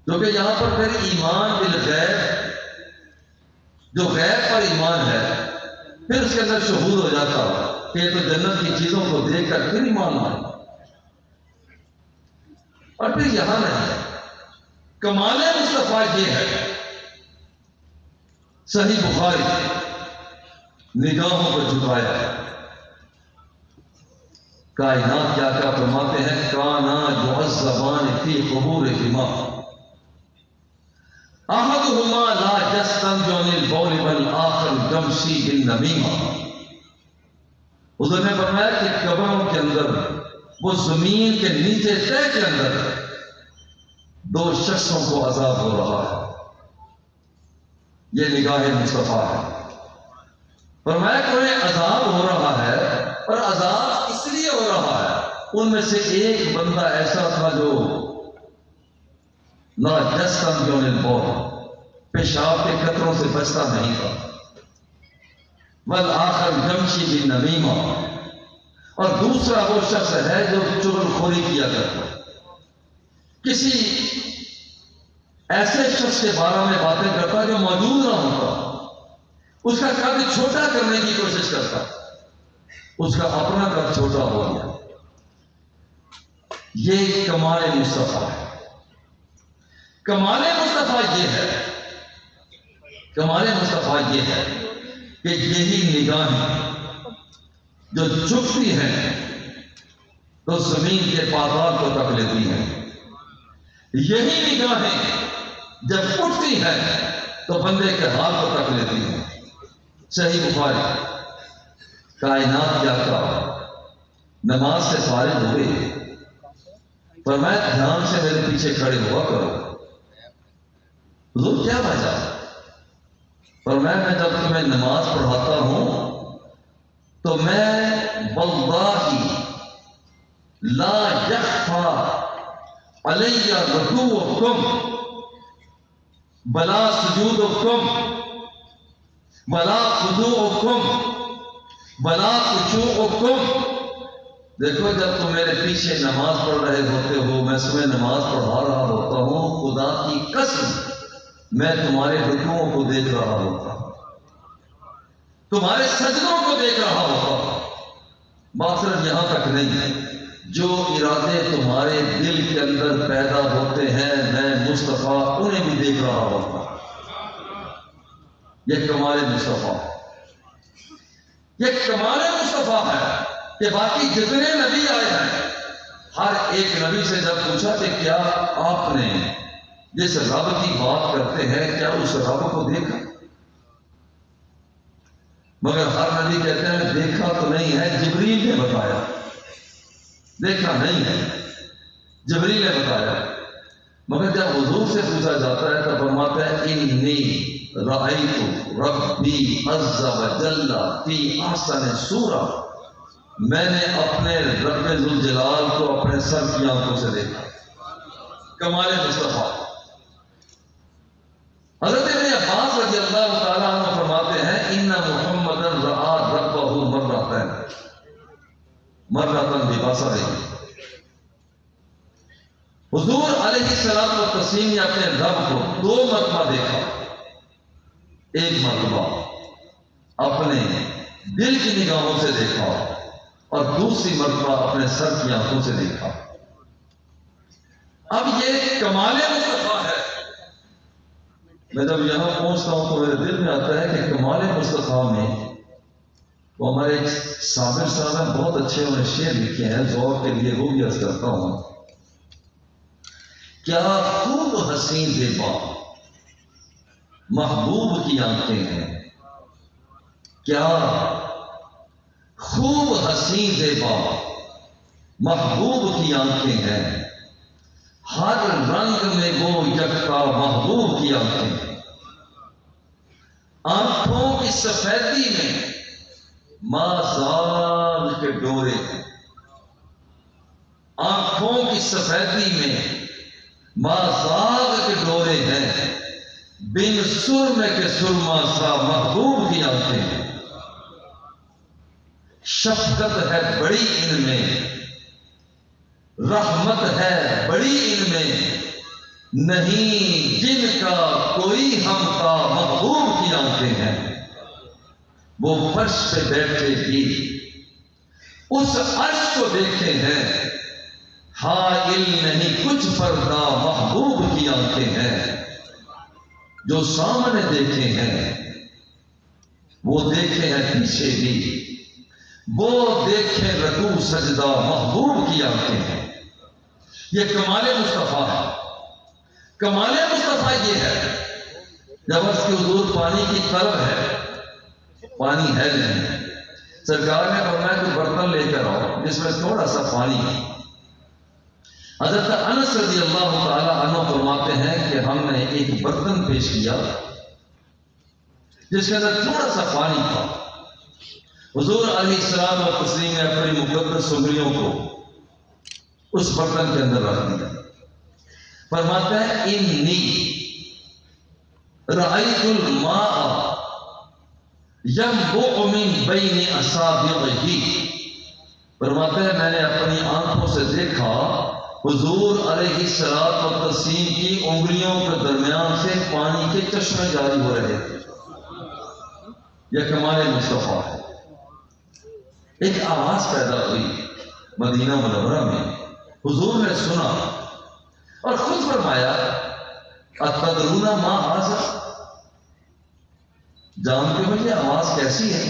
کیونکہ یہاں پر پھر ایمان بالغیب، جو غیب پر ایمان ہے، پھر اس کے اندر شہود ہو جاتا کہ تو جنت کی چیزوں کو دیکھ کر پھر ایمان لائے، اور پھر یہاں نہیں۔ کمال مصطفیٰ یہ ہے، صحیح بخاری نگاہوں کو جھکایا، کائنات کیا کیا فرماتے ہیں، کانا یعذبان فی قبورہما احدہما لا یستنجی عن البول والآخر یمشی بالنمیمہ۔ حضور نے فرمایا کہ قبروں کے اندر، وہ زمین کے نیچے تہہ کے اندر دو شخصوں کو عذاب ہو رہا ہے۔ یہ نگاہ مصطفیٰ ہے۔ فرمایا کہ انہیں عذاب ہو رہا ہے، اور عذاب اس لیے ہو رہا ہے، ان میں سے ایک بندہ ایسا تھا جو لا یستنجی عن البول، پیشاب کے قطروں سے بچتا نہیں تھا، والآخر یمشی بالنمیمہ، اور دوسرا وہ شخص ہے جو چغل خوری کیا کرتا، کسی ایسے شخص کے بارے میں باتیں کرتا جو موجود نہ ہوتا، اس کا قد چھوٹا کرنے کی کوشش کرتا، اس کا اپنا قد چھوٹا ہو گیا۔ یہ کمال مصطفیٰ ہے۔ کمال مصطفیٰ یہ ہے، کمال مصطفیٰ یہ ہے کہ یہی نگاہیں جو جھکتی ہیں تو زمین کے پاتال کو تک لیتی ہیں، یہی نگاہیں جب اٹھتی ہیں تو بندے کے ہاتھ کو تک لیتی ہیں۔ صحیح بخاری، کائنات کیا تھا، نماز سے فارغ ہوئے، فرمایا دھیان سے میرے پیچھے کھڑے ہوا کرو۔ حضور کیا وجہ؟ فرمایا میں جب تمہیں نماز پڑھاتا ہوں تو میں واللہ لا یخفی علی رکوعکم ولا سجودکم ولا خضوعکم ولا خشوعکم۔ دیکھو جب تم میرے پیچھے نماز پڑھ رہے ہوتے ہو، میں تمہیں نماز پڑھا رہا ہوتا ہوں، خدا کی قسم میں تمہارے رکوعوں کو دیکھ رہا ہوتا ہوں، تمہارے سجدوں کو دیکھ رہا ہوتا ہوں۔ بات صرف یہاں تک نہیں ہے، جو ارادے تمہارے دل کے اندر پیدا ہوتے ہیں میں مصطفیٰ انہیں بھی دیکھ رہا ہوتا ہوں۔ یہ کمال مصطفیٰ، یہ کمال مصطفیٰ ہے کہ باقی جتنے نبی آئے ہیں، ہر ایک نبی سے جب پوچھا کہ کیا آپ نے جس رب کی بات کرتے ہیں کیا اس رب کو دیکھا، مگر ہر نبی کہتے ہیں دیکھا تو نہیں ہے، جبریل نے بتایا۔ دیکھا نہیں ہے، جبریل نے بتایا۔ مگر جب حضور سے پوچھا جاتا ہے تو فرماتا ہے انی رأیت ربی عز وجل فی احسن صورہ، میں نے اپنے رب ذوالجلال کو اپنے سر کی آنکھوں سے دیکھا۔ کمال مصطفیٰ۔ حضرت ابن عباس رضی اللہ تعالیٰ عنہ فرماتے ہیں ان محمد رآ ربہ مرۃ ببصرہ۔ حضور علیہ السلام و تسلیم نے اپنے رب کو 2 مرتبہ دیکھا، ایک مرتبہ اپنے دل کی نگاہوں سے دیکھا اور دوسری مرتبہ اپنے سر کی آنکھوں سے دیکھا۔ اب یہ کمال مصطفیٰ ہے۔ میں جب یہاں پہنچتا ہوں تو میرے دل میں آتا ہے کہ کمال مصطفیٰ میں وہ ہمارے ایک صابر صاحب ہیں، بہت اچھے انہیں شعر لکھے ہیں، ذوق کے لیے وہ بھی عرض کرتا ہوں۔ کیا خوب حسین زیبا محبوب کی آنکھیں ہیں، کیا خوب حسین زیبا محبوب کی آنکھیں ہیں، ہر رنگ میں وہ یکتا محبوب کی آنکھیں ہیں، آنکھوں کی سفیدی میں مازال کے ڈورے ہیں، آنکھوں کی سفیدی میں مازال کے ڈورے ہیں، بن سرمے کے سرما سا محبوب کی آنکھیں ہیں، شفقت ہے بڑی ان میں، رحمت ہے بڑی ان میں، نہیں جن کا کوئی ہمتا محبوب کی آنکھیں ہیں، وہ فرش پہ بیٹھے بھی اس عرش کو دیکھتے ہیں، حائل نہیں کچھ پردہ محبوب کی آنکھیں ہیں، جو سامنے دیکھے ہیں وہ دیکھے ہیں پیچھے بھی، وہ دیکھیں رکوع سجدہ محبوب کی آنکھیں ہیں۔ یہ کمال مصطفیٰ ہے۔ کمال مصطفیٰ یہ ہے جب اس کے حضور پانی کی طلب ہے، پانی ہے نہیں، سرکار نے فرمایا کہ برتن لے کر آؤ جس میں تھوڑا سا پانی ہے۔ حضرت انس رضی اللہ تعالی عنہ فرماتے ہیں کہ ہم نے ایک برتن پیش کیا جس کے اندر تھوڑا سا پانی تھا۔ حضور علیہ السلام و تسلیم نے اپنی مقدس انگلیوں کو اس برتن کے اندر رکھ دیا۔ فرماتے ہیں انی رأیت الماء ينبع من بین اصابعہ، فرماتے ہیں میں نے اپنی آنکھوں سے دیکھا حضور علیہ الصلوۃ والتسلیم کی انگلیوں کے درمیان سے پانی کے چشمے جاری ہو رہے تھے۔ یہ کمال مصطفیٰ ہے۔ ایک آواز پیدا ہوئی مدینہ منورہ میں، حضور نے سنا اور خود فرمایا اتدرون ما ھذا، جانتے ہو یہ آواز کیسی ہے؟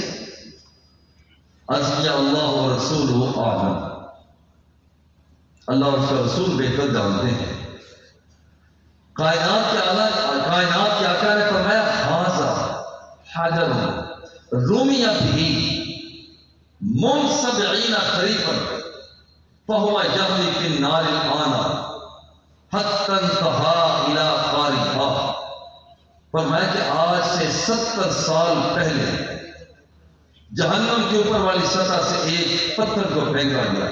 عرض کیا اللہ و رسولہ اعلم، اللہ اور اس کا رسول بہتر جانتے ہیں۔ کائنات کے آقا نے فرمایا ھذا حجر رمی بہ منسبعین خریفا فہو یغلی فی النار الآن حتی انتہا الی قارئہا، فرمایا کہ آج سے 70 سال پہلے جہنم کے اوپر والی سطح سے ایک پتھر کو پھینکا گیا۔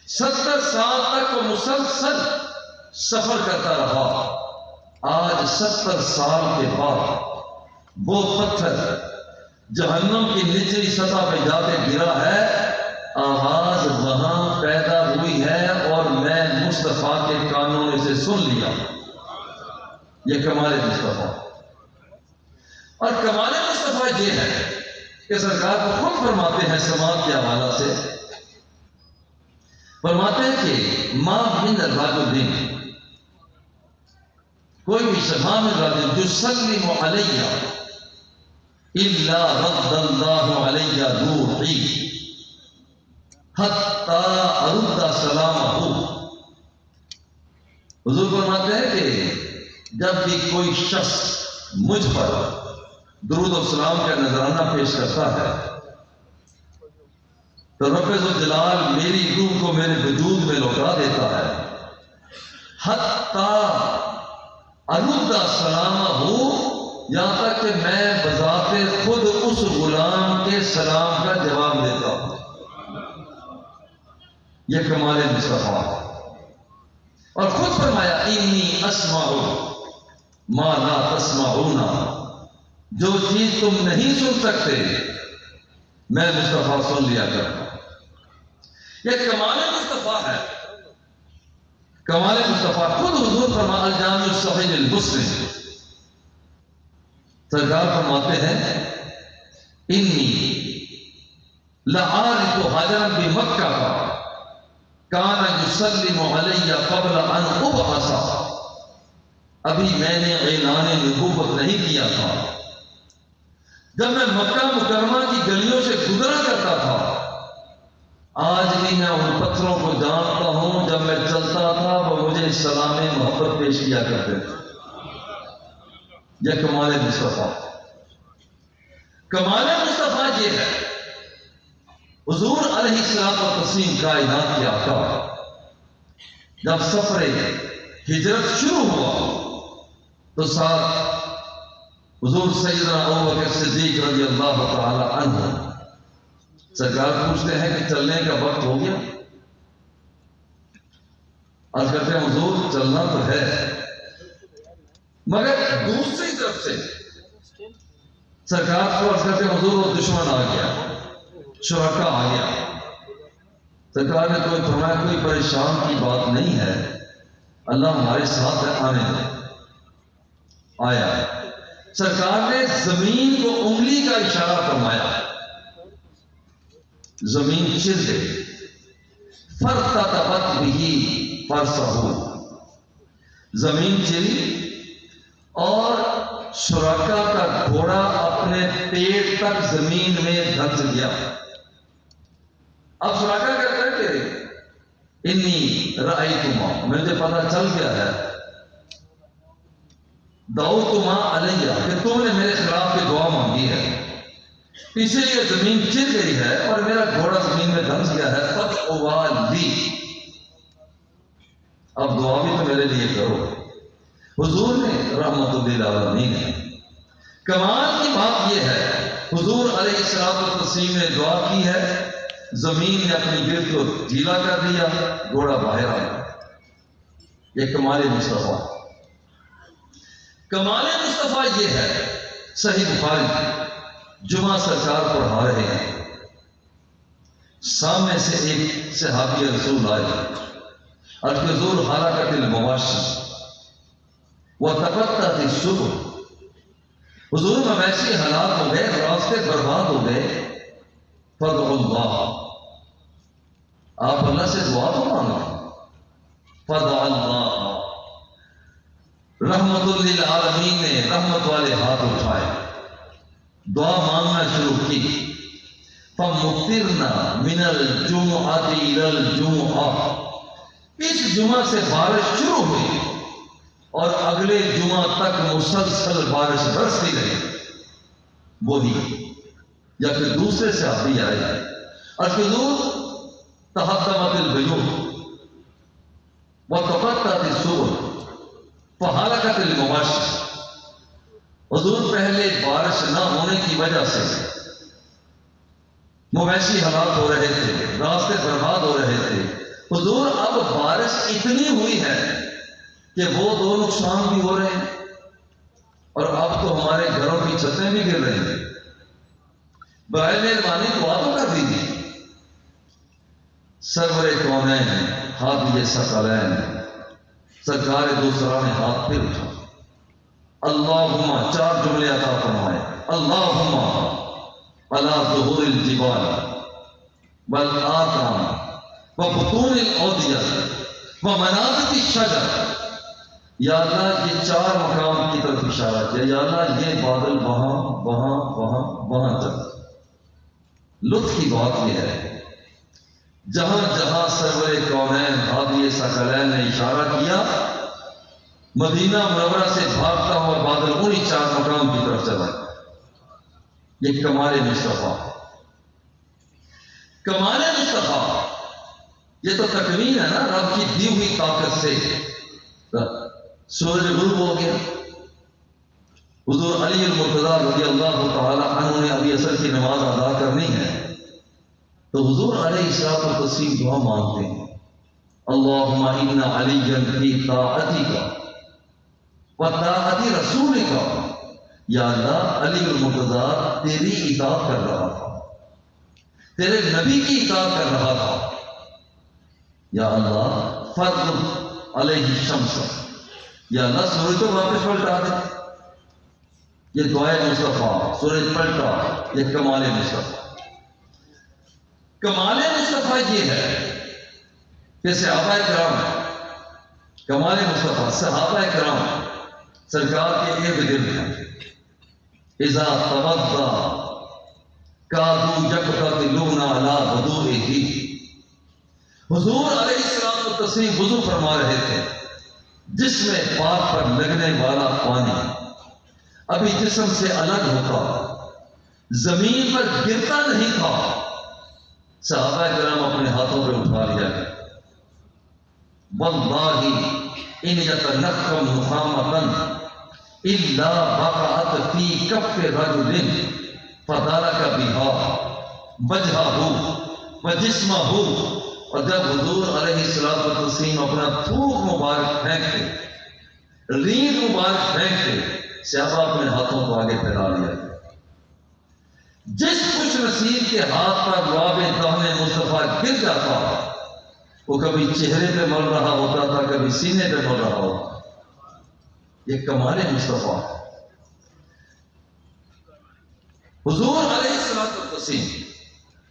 70 سال تک وہ مسلسل سفر کرتا رہا۔ آج 70 سال کے بعد وہ پتھر جہنم کی نچلی سطح پہ جا کے گرا ہے، آواز وہاں پیدا ہوئی ہے اور میں مصطفیٰ کے کانوں نے اسے سن لیا۔ یہ کمال مصطفیٰ۔ اور کمال مصطفیٰ یہ ہے کہ سرکار کو خود فرماتے ہیں سماعت کے حوالہ سے، فرماتے ہیں کہ ما من الرجل، کوئی بھی شخص من الرجل یسلم علی الا رد اللہ علی روحی حتی ارد سلامہ۔ حضور فرماتے ہیں کہ جب بھی کوئی شخص مجھ پر درود و سلام کا نذرانہ پیش کرتا ہے تو رب ذوالجلال میری روح کو میرے وجود میں لوٹا دیتا ہے، حتی ارد سلامہ ہو، یہاں تک کہ میں بذات خود اس غلام کے سلام کا جواب دیتا ہوں۔ یہ کمال مصطفیٰ ہے۔ اور خود فرمایا انی اسمع ما لا تسمعون، جو چیز تم نہیں سن سکتے میں مصطفیٰ سن لیا کرتا ہوں۔ یہ کمال مصطفیٰ ہے۔ کمال مصطفیٰ خود حضور فرمایا الجامع الصحیح للمسلم، سرکار فرماتے ہیں انی لعارف حجرا بمکہ کان یسلم علی قبل ان ابعث، ابھی میں نے اعلان نبوت نہیں کیا تھا، جب میں مکہ مکرمہ کی گلیوں سے گزرا کرتا تھا، آج بھی میں ان پتھروں کو جانتا ہوں، جب میں چلتا تھا وہ مجھے سلام محبت پیش کیا کرتے تھے۔ یہ کمال مصطفیٰ۔ کمال مصطفیٰ یہ ہے حضور علیہ الصلوۃ والتسلیم کائنات کے آقا جب سفر ہجرت شروع ہوا تو ساتھ حضور سیدنا ابوبکر صدیق رضی اللہ تعالی عنہ، سرکار پوچھتے ہیں کہ چلنے کا وقت ہو گیا؟ عرض کرتے ہیں حضور چلنا تو ہے، مگر دوسری طرف سے سرکار کو عرض کرتے ہیں حضور وہ دشمن آ گیا، شرکا آ گیا۔ سرکار نے کوئی فرمایا کوئی پریشان کی بات نہیں ہے، اللہ ہمارے ساتھ ہے، آنے دیں۔ آیا، سرکار نے زمین کو انگلی کا اشارہ فرمایا، زمین چل گئی، فارتطبت بہ فرسہ، زمین چلی اور شرکا کا گھوڑا اپنے پیٹ تک زمین میں دھنس گیا۔ اب سراقہ کہتا ہے کہ انی رأیتما، مجھے پتہ چل گیا ہے، دعوتما علیہ، کہ تم نے میرے خلاف کی دعا مانگی ہے، اسی لیے زمین چر گئی ہے اور میرا گھوڑا زمین میں دھنس گیا ہے، فَتْعُوَالِي، اب دعا بھی تو میرے لیے کرو۔ حضور نے رحمت للعالمین ہے۔ کمال کی بات یہ ہے، حضور علیہ السلام نے دعا کی ہے، زمین نے اپنی گرد کو ڈھیلا کر دیا، گھوڑا باہر آیا۔ یہ کمال مصطفیٰ۔ کمال مصطفیٰ یہ ہے، صحیح بخاری، جمعہ سرکار پڑھا رہے ہیں، سامنے سے ایک صحابی رسول آئے، الحضور حلقت المواشی وتقطعت السبل، حضور مویشی ہلاک ہو گئے، راستے برباد ہو گئے، فادعوا اللہ، آپ اللہ سے دعا تو مانگیں، فادعوا اللہ، رحمت للعالمین نے رحمت والے ہاتھ اٹھائے، دعا مانگنا شروع کی، فَمُطِرْنَا مِنَ الْجُمُعَةِ إِلَى الْجُمُعَةِ، اس جمعہ سے بارش شروع ہوئی اور اگلے جمعہ تک مسلسل بارش برستی رہی۔ وہی یا پھر دوسرے صحابی آئے، الحضور تحطمت البیوت وتقطعت السبل فحلقت المواشی، حضور پہلے بارش نہ ہونے کی وجہ سے مویشی ہلاک ہو رہے تھے، راستے برباد ہو رہے تھے، حضور اب بارش اتنی ہوئی ہے کہ وہ دو نقصان بھی ہو رہے ہیں اور اب تو ہمارے گھروں کی چھتیں بھی گر رہی ہیں، برائے مہربانی دعا تو کر دیجیے۔ سرور کونین ہادی ثقلین سرکار دوسرا نے ہاتھ پھر اٹھا، اللہم، چار جملے عطا فرمائے، اللہم علی ظہور الجبال والآکام وبطون الاودیہ ومنابت الشجر، یا اللہ یہ چار مقام کی طرف اشارہ کیا، یا اللہ یہ بادل وہاں وہاں وہاں وہاں تک۔ لطف کی بات یہ ہے، جہاں جہاں سرور کونین ہادی ثقلین نے اشارہ کیا، مدینہ منورہ سے بھاگتا ہوا بادل انہی چار مقام کی طرف چلا۔ یہ کمال مصطفیٰ، کمال مصطفیٰ، یہ تو تکوین ہے نا، رب کی دی ہوئی طاقت سے سورج غروب ہو گیا، حضور علی المرتضیٰ رضی اللہ تعالی عنہ نے ابھی عصر کی نماز ادا کرنی ہے، تو حضور علیہ السلام دعا مانگتے ہیں، اللہم ان علیٰ فی طاعتک و طاعت رسولک، یا اللہ علی المرتضیٰ تیری اطاعت کر رہا تھا، تیرے نبی کی اطاعت کر رہا تھا، یا اللہ فرض علیہ الشمس، یا اللہ سورج کو واپس پلٹا دے۔ یہ دعائے مصطفیٰ، سورج پلٹا، یہ کمال مصطفیٰ۔ کمال مصطفیٰ یہ ہے کہ صحابہ کرام، کمال مصطفیٰ صحابہ کرام سرکار کے ارد گرد ہیں، اذا توضا کادوا یقتتلون علی وضوئہ، حضور علیہ السلام وضو فرما رہے تھے، جس میں پاک پر لگنے والا پانی ابھی جسم سے الگ ہوتا، زمین پر گرتا نہیں تھا، صحابہ کرام اپنے ہاتھوں پہ اٹھا لیا ہے، واللہ ان یتنخم نخامۃ الا وقعت فی کف رجل فدارک بها وجهہ وجسمہ، اور جب حضور علیہ السلام اپنا تھوک مبارک پھینکتے، ریند مبارک پھینکتے، صحابہ اپنے ہاتھوں کو آگے پھیلا لیا۔ جس خوش نصیب کے ہاتھ پر لعاب دہن مصطفیٰ گر جاتا، وہ کبھی چہرے پہ مل رہا ہوتا تھا، کبھی سینے پہ مل رہا ہوتا۔ یہ کمال مصطفیٰ۔ حضور علیہ السلام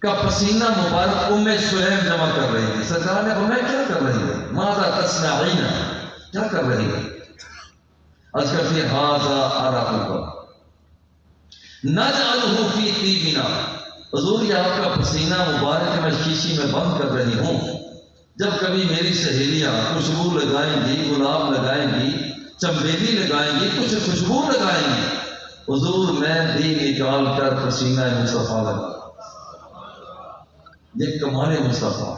کا پسینہ مبارک ام سلیم جمع کر رہی ہے، سرکار نے فرمایا کیا کر رہی ہے؟ ماذا تصنعین، کیا کر رہی ہے؟ عرض کرتی ہے ھذا عرقک نجعلہ فی طیبنا، حضور یہ آپ کا پسینہ مبارک میں شیشی میں بند کر رہی ہوں، جب کبھی میری سہیلیاں خوشبو لگائیں گی، گلاب لگائیں گی، چمیلی لگائیں گی، کچھ خوشبو لگائیں گی، حضور میں بھی نکال کر پسینہ مصطفیٰ لگا۔ یہ کمال مصطفیٰ،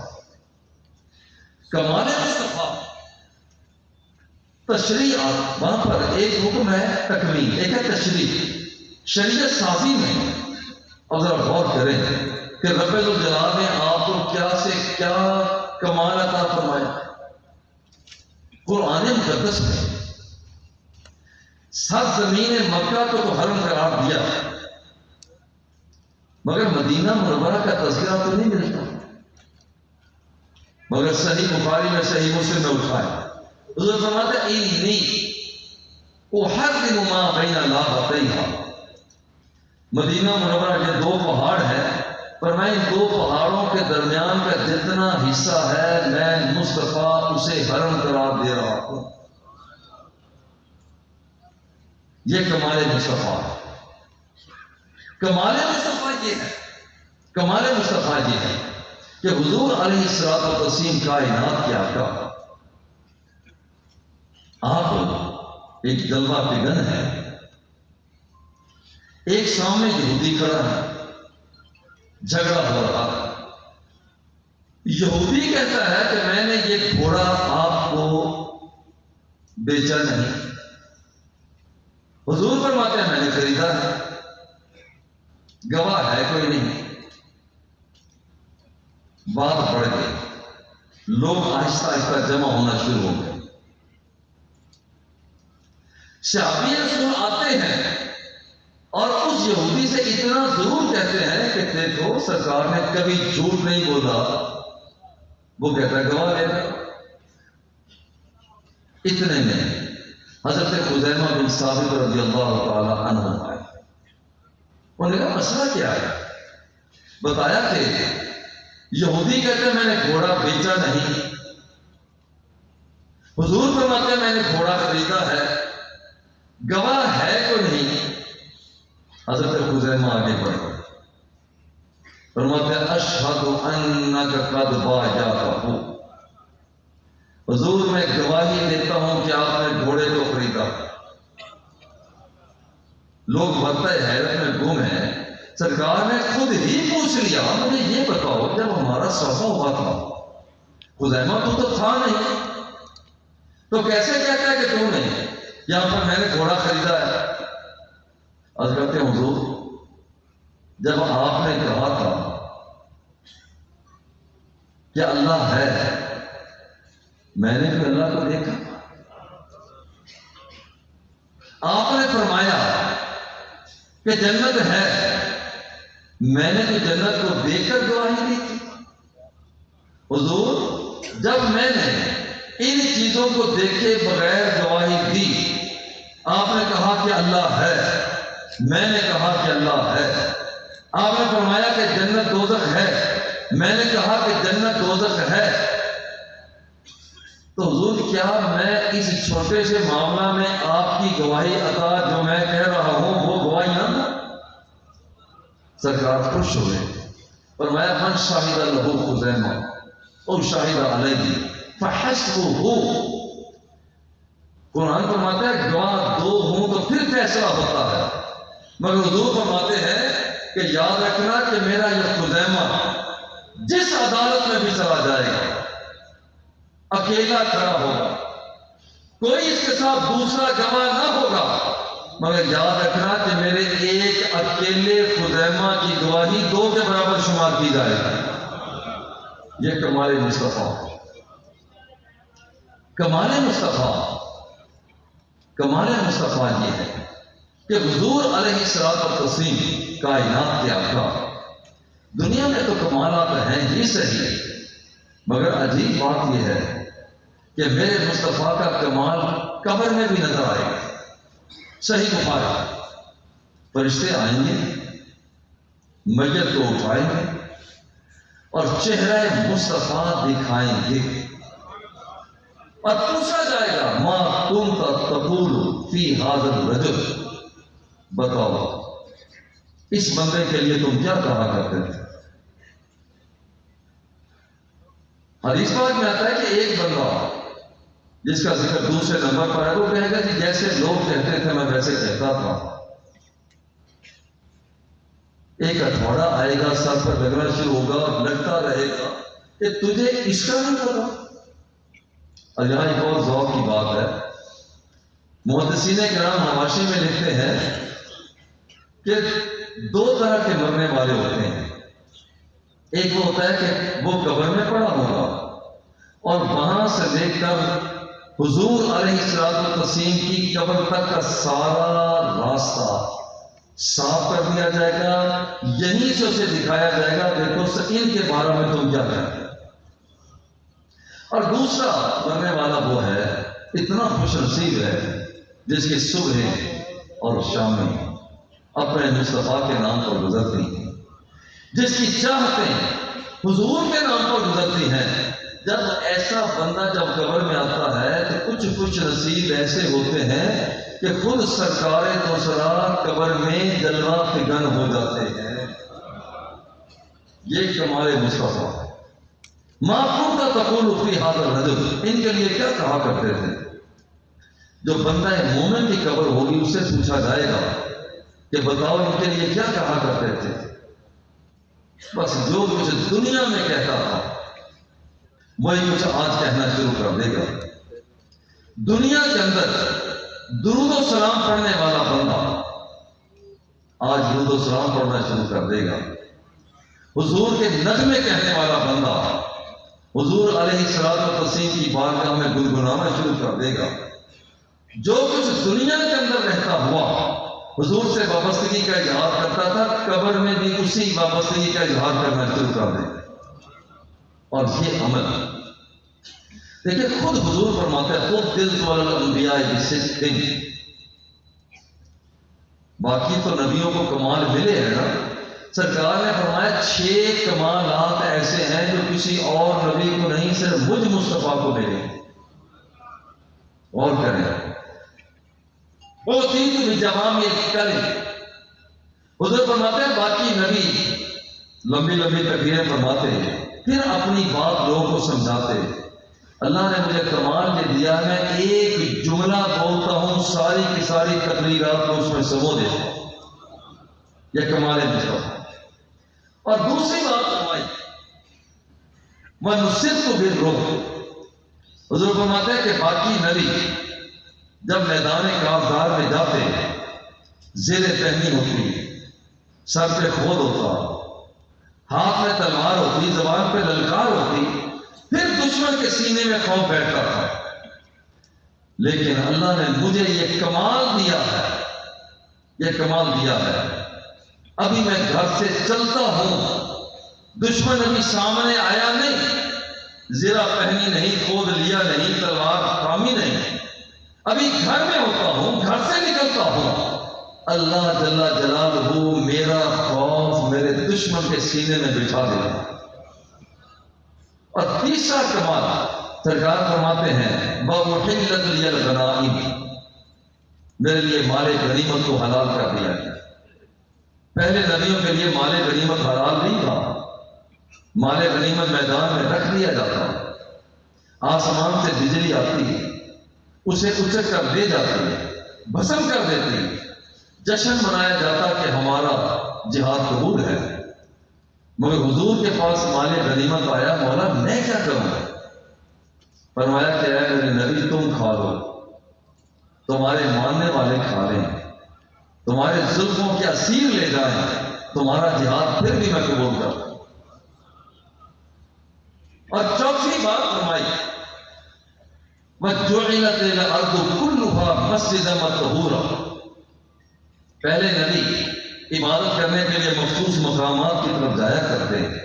کمال مصطفیٰ۔ تشریح وہاں پر ایک حکم ہے تکمیل، ایک ہے تشریح شریعت سازی میں۔ اب ذرا غور کریں کہ رب الجلال نے آپ کو کیا سے کیا کمال عطا فرمایا۔ قرآن مقدس میں سرزمین مکہ کو تو حرم قرار دیا، مگر مدینہ منورہ کا تذکرہ تو نہیں ملتا، مگر صحیح بخاری میں صحیح مسلم میں اٹھایا حضور فرماتے ہیں انی احرم ما بین لابتیہا۔ مدینہ منورہ کے دو پہاڑ ہیں، پر میں ان دو پہاڑوں کے درمیان کا جتنا حصہ ہے میں مصطفیٰ اسے حرم قرار دے رہا ہوں۔ یہ کمال مصطفیٰ، کمال مصطفیٰ یہ ہے، کمال مصطفیٰ یہ ہے کہ حضور علیہ الصلوۃ والتسلیم کائنات کے آقا، آپ ایک جلوہ پگن ہے، ایک سامنے یہودی کھڑا ہے، جھگڑا ہو رہا ہے۔ یہودی کہتا ہے کہ میں نے یہ گھوڑا آپ کو بیچا نہیں۔ حضور فرماتے ہیں میں نے خریدا ہے، گواہ ہے کوئی نہیں۔ بات بڑھ گئی، لوگ آہستہ آہستہ جمع ہونا شروع ہو گئے۔ صحابی رسول آتے ہیں اور اس یہودی سے اتنا ضرور کہتے ہیں کہ دیکھو سرکار نے کبھی جھوٹ نہیں بولا، وہ کہتا ہے گواہ لے رہا۔ اتنے میں حضرت خزیمہ بن ثابت رضی اللہ تعالی عنہ آئے، انہوں نے کہا مسئلہ کیا ہے؟ بتایا کہ یہودی کہتے ہیں میں نے گھوڑا بیچا نہیں، حضور فرماتے ہیں میں نے گھوڑا خریدا ہے، گواہ ہے کوئی نہیں۔ حضرت خزیمہ آگے بڑھے، فرماتے ہیں اشہد انک قد باجعتہ، حضور میں گواہی دیتا ہوں کہ آپ نے گھوڑے کو خریدا۔ لوگ بڑھتے حیرت میں گم ہیں، سرکار نے خود ہی پوچھ لیا مجھے یہ بتاؤ جب ہمارا سودا ہوا تھا خزیمہ تو تھا نہیں، تو کیسے کہتا ہے کہ تم نہیں؟ یہاں پر میں نے گھوڑا خریدا ہے۔ عرض کرتے ہیں حضور جب آپ نے کہا تھا کہ اللہ ہے، میں نے بھی اللہ کو دیکھا، آپ نے فرمایا کہ جنت ہے، میں نے تو جنت کو دیکھ کر گواہی دی تھی۔ حضور جب میں نے ان چیزوں کو دیکھے بغیر گواہی دی، آپ نے کہا کہ اللہ ہے، میں نے کہا کہ اللہ ہے، آپ نے فرمایا کہ جنت دوزخ ہے، میں نے کہا کہ جنت دوزخ ہے، تو حضور کیا میں اس چھوٹے سے معاملہ میں آپ کی گواہی عطا جو میں کہہ رہا ہوں وہ گواہی نہ دوں؟ سرکار خوش ہوئے، فرمایا من شاہد لہ خزیمہ او شاہد علیہ فحسبہ۔ قرآن فرماتا ہے گواہ دو ہوں تو پھر فیصلہ ہوتا ہے، مگر حضور فرماتے ہیں کہ یاد رکھنا کہ میرا یہ خزیمہ جس عدالت میں بھی چلا جائے گا اکیلا کھڑا ہوگا، کوئی اس کے ساتھ دوسرا گواہ نہ ہوگا، مگر یاد رکھنا کہ میرے ایک اکیلے خزیمہ کی گواہی دو کے برابر شمار کی جائے گی۔ یہ کمال مصطفیٰ، کمال مصطفیٰ، کمال مصطفیٰ یہ ہے کہ حضور علیہ الصلوۃ والتسلیم کائنات کے آقا۔ دنیا میں تو کمالات ہیں ہی صحیح، مگر عجیب بات یہ ہے کہ میرے مصطفیٰ کا کمال قبر میں بھی نظر آئے گا۔ صحیح بخاری، فرشتے آئیں گے، میت کو اٹھائیں گے اور چہرہ مصطفیٰ دکھائیں گے اور پوچھا جائے گا ما کنت تقول فی ھذا الرجل، بتاؤ اس بندے کے لیے تم کیا کہا کرتے تھے؟ حدیث پاک میں آتا ہے کہ ایک بندہ جس کا ذکر دوسرے نمبر پر ہے وہ کہے گا کہ جیسے لوگ کہتے تھے میں ویسے کہتا تھا. ایک اٹھواڑا آئے گا، سر پر لگنا شروع ہوگا اور لگتا رہے گا کہ تجھے اس کا نہیں پتا. اور یہاں ایک اور ذوق کی بات ہے، محدثین کرام حواشی میں لکھتے ہیں کہ دو طرح کے مرنے والے ہوتے ہیں. ایک وہ ہوتا ہے کہ وہ قبر میں پڑا ہوگا اور وہاں سے لے کر حضور علیہ السلام کی قبر تک کا سارا راستہ صاف کر دیا جائے گا، یہیں سے اسے دکھایا جائے گا دیکھو ان کے بارے میں تم کیا کہتے ہیں. اور دوسرا مرنے والا وہ ہے اتنا خوش نصیب ہے جس کی صبح اور شامیں اپنے مصطفیٰ کے نام پر گزرتی ہیں، جس کی چاہتیں حضور کے نام پر گزرتی ہیں. جب ایسا بندہ جب قبر میں آتا ہے تو کچھ کچھ نصیب ایسے ہوتے ہیں کہ خود سرکار دوسرا قبر میں جلوہ فگن ہو جاتے ہیں. یہ کمال مصطفیٰ ہے. معقول کا تقول فی ھذا الرجل، ان کے لیے کیا کہا کرتے تھے؟ جو بندہ مومن کی قبر ہوگی اس سے پوچھا جائے گا کہ بتاؤ ان کے لیے کیا کہا کرتے تھے؟ بس جو کچھ دنیا میں کہتا تھا وہی کچھ آج کہنا شروع کر دے گا. دنیا کے اندر درود و سلام پڑھنے والا بندہ آج درود و سلام پڑھنا شروع کر دے گا. حضور کے نغمے کہنے والا بندہ حضور علیہ السلام کی بارگاہ میں گنگنانا شروع کر دے گا. جو کچھ دنیا کے اندر رہتا ہوا حضور سے وابستگی کا اظہار کرتا تھا، قبر میں بھی اسی وابستگی کا اظہار کرنا شروع کر دے گا. اور یہ عمل دیکھیں خود حضور فرماتے ہیں خود دل الانبیاء بصدق. باقی تو نبیوں کو کمال ملے ہیں نا. سرکار نے فرمایا 6 کمالات ایسے ہیں جو کسی اور نبی کو نہیں، صرف مجھ مصطفیٰ کو ملے. اور کریں وہ تین بھی جوام یہ کریں. حضور فرماتے ہیں باقی نبی لمبی لمبی تقریریں فرماتے ہیں پھر اپنی بات لوگوں کو سمجھاتے. اللہ نے مجھے کمال یہ دیا، میں ایک جملہ بولتا ہوں ساری کی ساری تقریرات کو اس میں سمو دیتا ہوں. یہ کمال مصطفیٰ. اور دوسری بات فرمائی وَنُصِرْتُ بِالرُّعْبِ. حضور فرماتے ہیں کہ باقی نبی جب میدان کارزار میں جاتے زیر پہنی ہوتی، سر پہ خود ہوتا، ہاتھ میں تلوار ہوتی، زبان پہ للکار ہوتی، پھر دشمن کے سینے میں خوف بیٹھتا تھا. لیکن اللہ نے مجھے یہ کمال دیا ہے، یہ کمال دیا ہے. ابھی میں گھر سے چلتا ہوں، دشمن ابھی سامنے آیا نہیں، زرہ پہنی نہیں، خود لیا نہیں، تلوار تھامی نہیں، ابھی گھر میں ہوتا ہوں، گھر سے نکلتا ہوں، اللہ جل جلالہ میرا خوف میرے دشمن کے سینے میں بٹھا دیا. اور تیسرا کمال سرکار فرماتے ہیں وَأُحِلَّتْ لِيَ الْغَنَائِمُ، میرے لیے مال غنیمت کو حلال کر دیا گیا. پہلے نبیوں کے لیے مال غنیمت حلال نہیں تھا. مال غنیمت میدان میں رکھ دیا جاتا، آسمان سے بجلی آتی اسے اچک کر لے جاتی، بھسم کر دیتی، جشن منایا جاتا کہ ہمارا جہاد قبول ہے. مگر حضور کے پاس مال غنیمت آیا، مولا میں کیا کروں؟ فرمایا کہ اے میرے نبی تم کھا لو، تمہارے ماننے والے کھا لیں، تمہارے زلفوں کے اسیر لے جائیں، تمہارا جہاد پھر بھی میں قبول کروں. اور چوتھی بات فرمائی وَجُعِلَتِ الْأَرْضُ كُلُّهَا مَسْجِدًا وَطَهُورًا. پہلے نبی عبادت کرنے کے لیے مخصوص مقامات کی طرف جایا کرتے ہیں.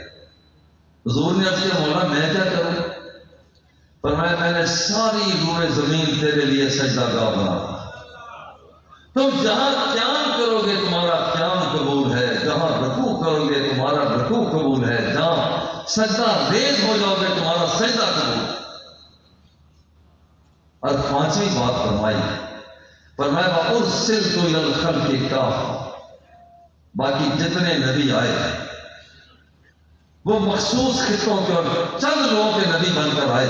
حضور نے عرض کیا مولا میں کیا کروں؟ فرمایا میں نے ساری روئے زمین تیرے لیے سجدہ گاہ بنا. تم جہاں قیام کرو گے تمہارا قیام قبول ہے، جہاں رکوع کرو گے تمہارا رکوع قبول ہے، جہاں سجدہ ریز ہو جاؤ گے تمہارا سجدہ قبول ہے. اور پانچویں بات فرمائی فرمایا وَأُرْسِلْتُ إِلَى الْخَلْقِ كَافَّةً. باقی جتنے نبی آئے وہ مخصوص خطوں کے اور چند لوگوں کے نبی بن کر آئے،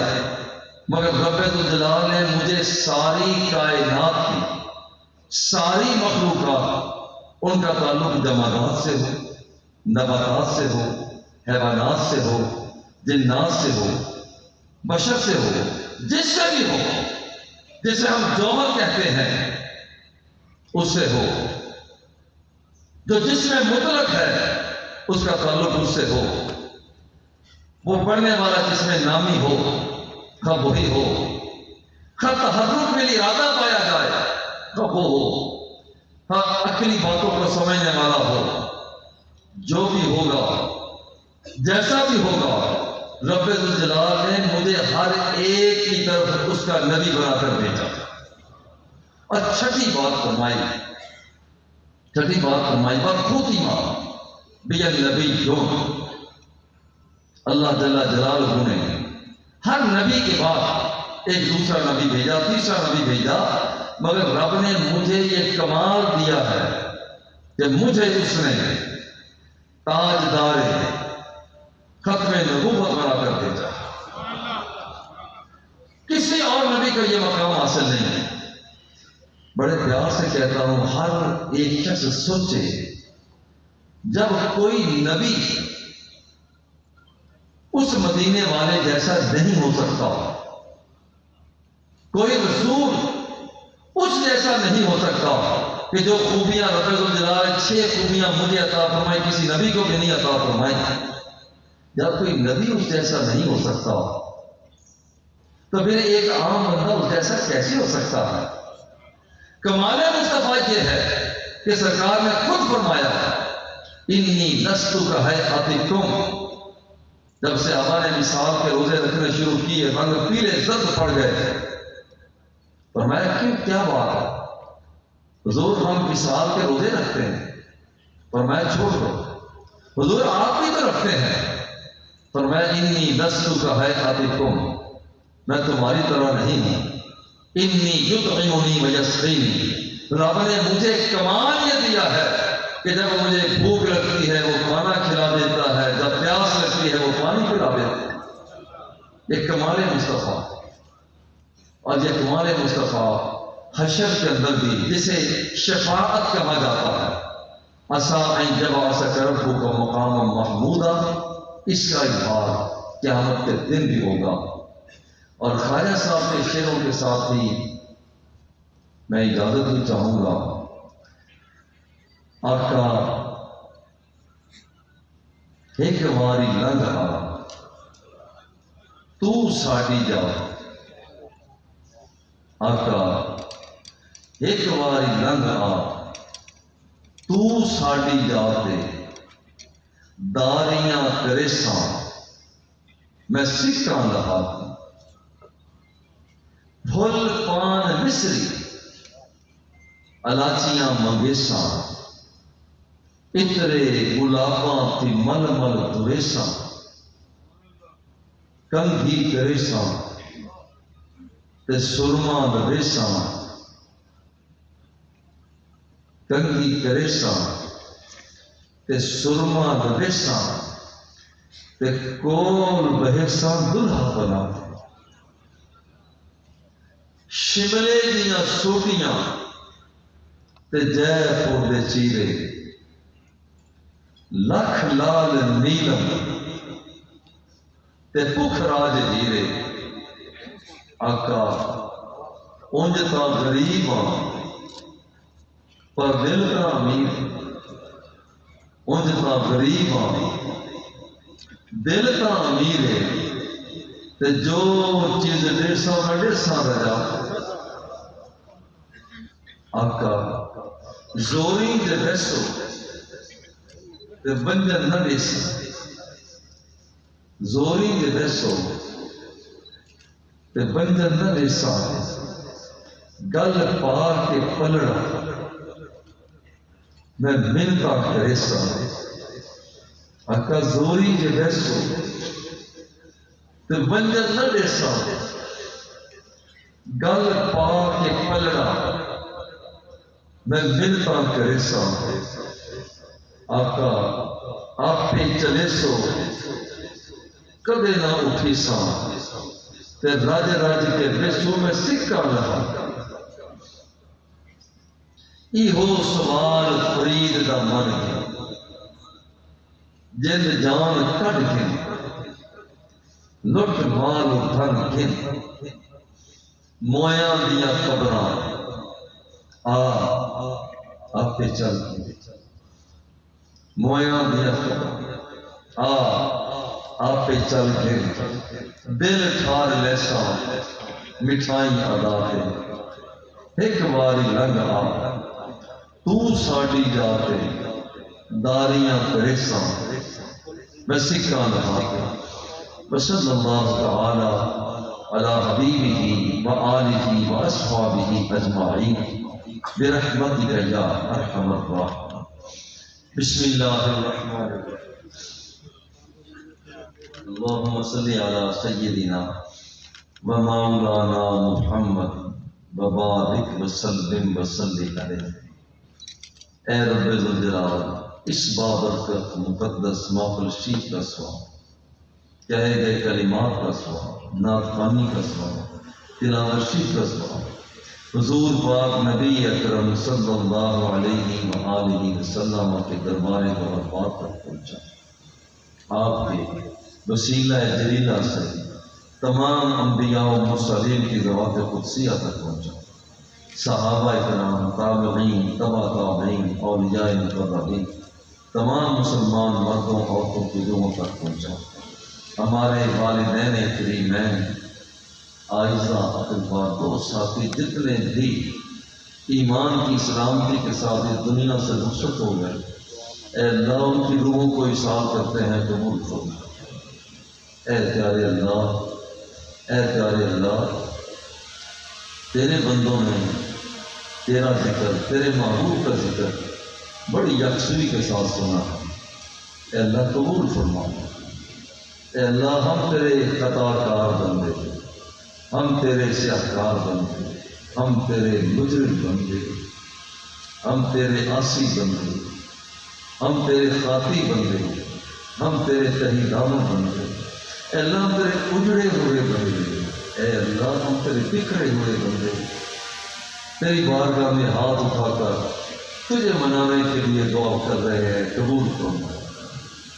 مگر رب الجلال نے مجھے ساری کائنات کی ساری مخلوقات، ان کا تعلق جمادات سے ہو، نباتات سے ہو، حیوانات سے ہو، جنات سے ہو، بشر سے ہو، جس سے بھی ہو، جسے ہم جوہر کہتے ہیں اس سے ہو، جو جس میں مطلق ہے اس کا تعلق اس سے ہو، وہ پڑھنے والا جس میں نامی ہو خب وہی ہو، خط تحرک میں ارادہ پایا جائے خب وہ ہو، ہاں عقلی باتوں کو سمجھنے والا ہو، جو بھی ہوگا جیسا بھی ہوگا رب الجلال نے مجھے ہر ایک کی طرف اس کا نبی بنا کر بھیجا۔ اور چھٹی بات فرمائی وَالْخُوتِمَ بِالنَّبِيُّونَ، اللہ جل جلالہ نے ہر نبی کے بعد ایک دوسرا نبی بھیجا، تیسرا نبی بھیجا، مگر رب نے مجھے یہ کمال دیا ہے کہ مجھے اس نے تاجدار ختم نبوت بنا کر بھیجا۔ کسی اور نبی کو یہ مقام حاصل نہیں ہے۔ بڑے پیار سے کہتا ہوں، ہر ایک شخص سوچے، جب کوئی نبی اس مدینے والے جیسا نہیں ہو سکتا، کوئی رسول اس جیسا نہیں ہو سکتا کہ جو خوبیاں رب الجلال 6 خوبیاں مجھے عطا فرمائی کسی نبی کو بھی نہیں عطا فرمائی، جب کوئی نبی اس جیسا نہیں ہو سکتا تو پھر ایک عام بندہ اس جیسا کیسے ہو سکتا ہے؟ کمال مصطفیٰ یہ ہے کہ سرکار نے خود فرمایا انی لست کہیئتکم، جب سے صحابہ نے مثال کے روزے رکھنے شروع کیے، رنگ پیلے زرد پڑ گئے، فرمایا کیوں، کیا بات ہے حضور، ہم مثال کے روزے رکھتے ہیں؟ فرمایا چھوڑ دو حضور، آپ بھی تو رکھتے ہیں۔ فرمایا انی لست کہیئتکم، میں تمہاری طرح نہیں ہوں، انی یطعمنی ویسقینی، رب نے مجھے کمال یہ دیا ہے کہ جب مجھے بھوک لگتی ہے وہ کھانا کھلا دیتا ہے، جب پیاس لگتی ہے وہ پانی پلا دیتا ہے۔ یہ کمال مصطفیٰ، اور یہ کمال مصطفیٰ حشر کے اندر بھی جسے شفاعت کہا جاتا ہے، عسیٰ ان یبعثک ربک مقاما محمودا، اس کا اظہار قیامت کے دن بھی ہوگا۔ اور خواجہ صاحب کے شعروں کے ساتھ ہی میں اجازت بھی چاہوں گا۔ آقا ایک واری لنگ آ تو ساڈی جا، آقا ایک واری لنگ آ تو ساڈی جا تے، داریاں تریساں میں سکاں لہا، پھل پان مصری الائچیاں منگیساں، اترے گلاباں تھی مل مل دویساں، کنگھی تریساں تے سرما لویساں، کنگھی تریساں تے سرما لویساں، تے کول بہیساں دلہا بنا، شملے دیاں سوٹیاں تے جے پور دے چیرے، لکھ لال نیلم تے پکھ راج ہیرے، آقا اونج تا غریب ہاں پر دل تا امیر، اونج تا غریب ہاں دل تا امیر ہے، تے جو چیز ڈیسا میں ڈیسا رجا، آقا زوری دے بیسو تے بنجر نہ ڈیسا، زوری دے بیسو تے بنجر نہ ڈیسا، گل پار کے پلڑا میں منتا کریسا، آقا زوری دے بیسو تے بنجر نہ ڈیسا، گل پار کے پلڑا میں منتا کریسا، آقا آپ پہ چلے سو کدے نہ اٹھی سا تے راج راج کے بسو میں سکہ لہا ایہو سوال فرید دا من گیا جن جان کٹ گن لٹ مال دھن گن مویاں دیا قبراں آپ پہ چل مویاں دیا قبراں آپ پہ چل گن دل ٹھار لیسا مٹھائی ادا ہے ایک واری لنگ تو ساڑی جاتے داریاں پریساں میں سکہ لہا وصلی اللہ تعالی علی حبیبہ وآلہ وأصحابہ اجمعین برحمتک یا ارحم الراحمین بسم اللہ الرحمن الرحیم اللہم صلی علی سیدنا ومولانا محمد وبارک وسلم وصلی علیہ اے رب ذوالجلال اس بابرکت مقدس محفل شریف کا سواب کہے گئے کلمات کا سواب نعت خوانی کا سواب تلاوت شریف کا سواب حضور پاک نبی اکرم صلی اللہ علیہ وآلہ وسلم کے دربار وفات تک پہنچا آپ کے وسیلہ جلیلہ سے تمام انبیاء و مرسلین کی ذوات قدسیہ تک پہنچا صحابہ کرام تابعین تبع تابعین اولیاء مقربین تمام مسلمان مردوں عورتوں کی روحوں تک پہنچا ہمارے والدین کریمین عائزہ اقربا دوست ساتھی جتنے بھی ایمان کی سلامتی کے ساتھ اس دنیا سے رخصت ہو گئے اے اللہ ان کی روحوں کو اصال کرتے ہیں قبول فرما اے پیارے اللہ تیرے بندوں نے تیرا ذکر تیرے محبوب کا ذکر بڑی یکسوئی کے ساتھ سنا ہے اے اللہ قبول فرما اے اللہ ہم تیرے قطار کار بندے ہم تیرے سیاہکار بندے ہم تیرے مجرم بندے ہم تیرے عاصی بندے ہم تیرے خاطی بندے ہم تیرے تہیدانوں بندے اے اللہ ہم تیرے اجڑے ہوئے بندے اے اللہ ہم تیرے بکھرے ہوئے بندے تیری بارگاہ میں ہاتھ اٹھا کر تجھے منانے کے لیے دعا کر رہے ہیں قبول فرما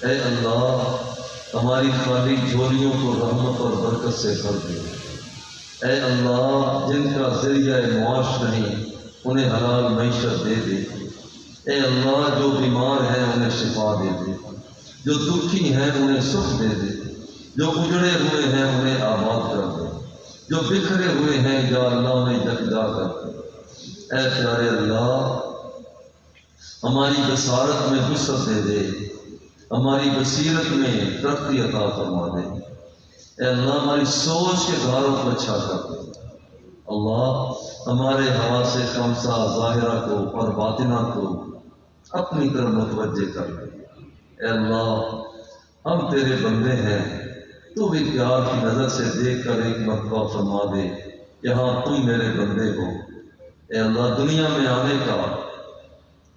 اے اللہ ہماری خالی جھولیوں کو رحمت اور برکت سے بھر دے اے اللہ جن کا ذریعہ معاش نہیں انہیں حلال معیشت دے دے اے اللہ جو بیمار ہیں انہیں شفا دے دے جو دکھی ہیں انہیں سکھ دے دے جو اجڑے ہوئے ہیں انہیں آباد کر دے جو بکھرے ہوئے ہیں یا اللہ انہیں یکجا کر دے اے پیارے اللہ ہماری بصارت میں وسعت دے دے ہماری بصیرت میں ترقی عطا فرما دے اے اللہ ہماری سوچ کے دھاروں کو اچھا کر دے اللہ ہمارے حواس خمسہ ظاہرہ کو اور باطنہ کو اپنی طرف متوجہ کر دے اے اللہ ہم تیرے بندے ہیں تو بھی پیار کی نظر سے دیکھ کر ایک مرتبہ فرما دے یہاں تم میرے بندے ہو اے اللہ دنیا میں آنے کا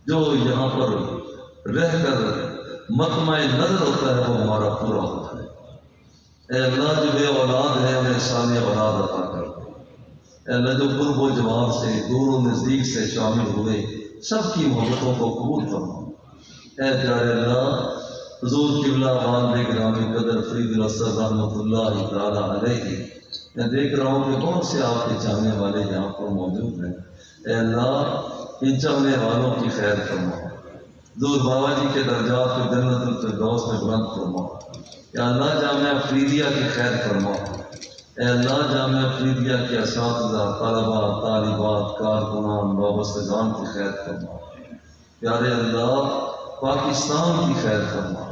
جو یہاں پر رہ کر مطمع نظر ہوتا ہے وہ ہمارا پورا ہوتا ہے اے اللہ جو بے اولاد ہے انہیں ثانی اولاد عطا کر دے اے اللہ جو قرب و جواب سے دور و نزدیک سے شامل ہوئے سب کی محبتوں کو قبول فرما اے پیارے اللہ حضور قبلہ والد گرامی قدر فرید الاسد رحمۃ اللہ تعالی علیہ میں دیکھ رہا ہوں کہ بہت سے آپ کے چاہنے والے یہاں پر موجود ہیں اے اللہ ان چاہنے والوں کی خیر فرما حضور بابا جی کے درجات کو جنت الفردوس میں بلند فرما یا اللہ جامعہ فریدیہ کی خیر فرما اے اللہ جامعہ فریدیہ کے اساتذہ طلبہ طالبات کارکنان وابستگان کی خیر فرما پیارے اللہ پاکستان کی خیر فرما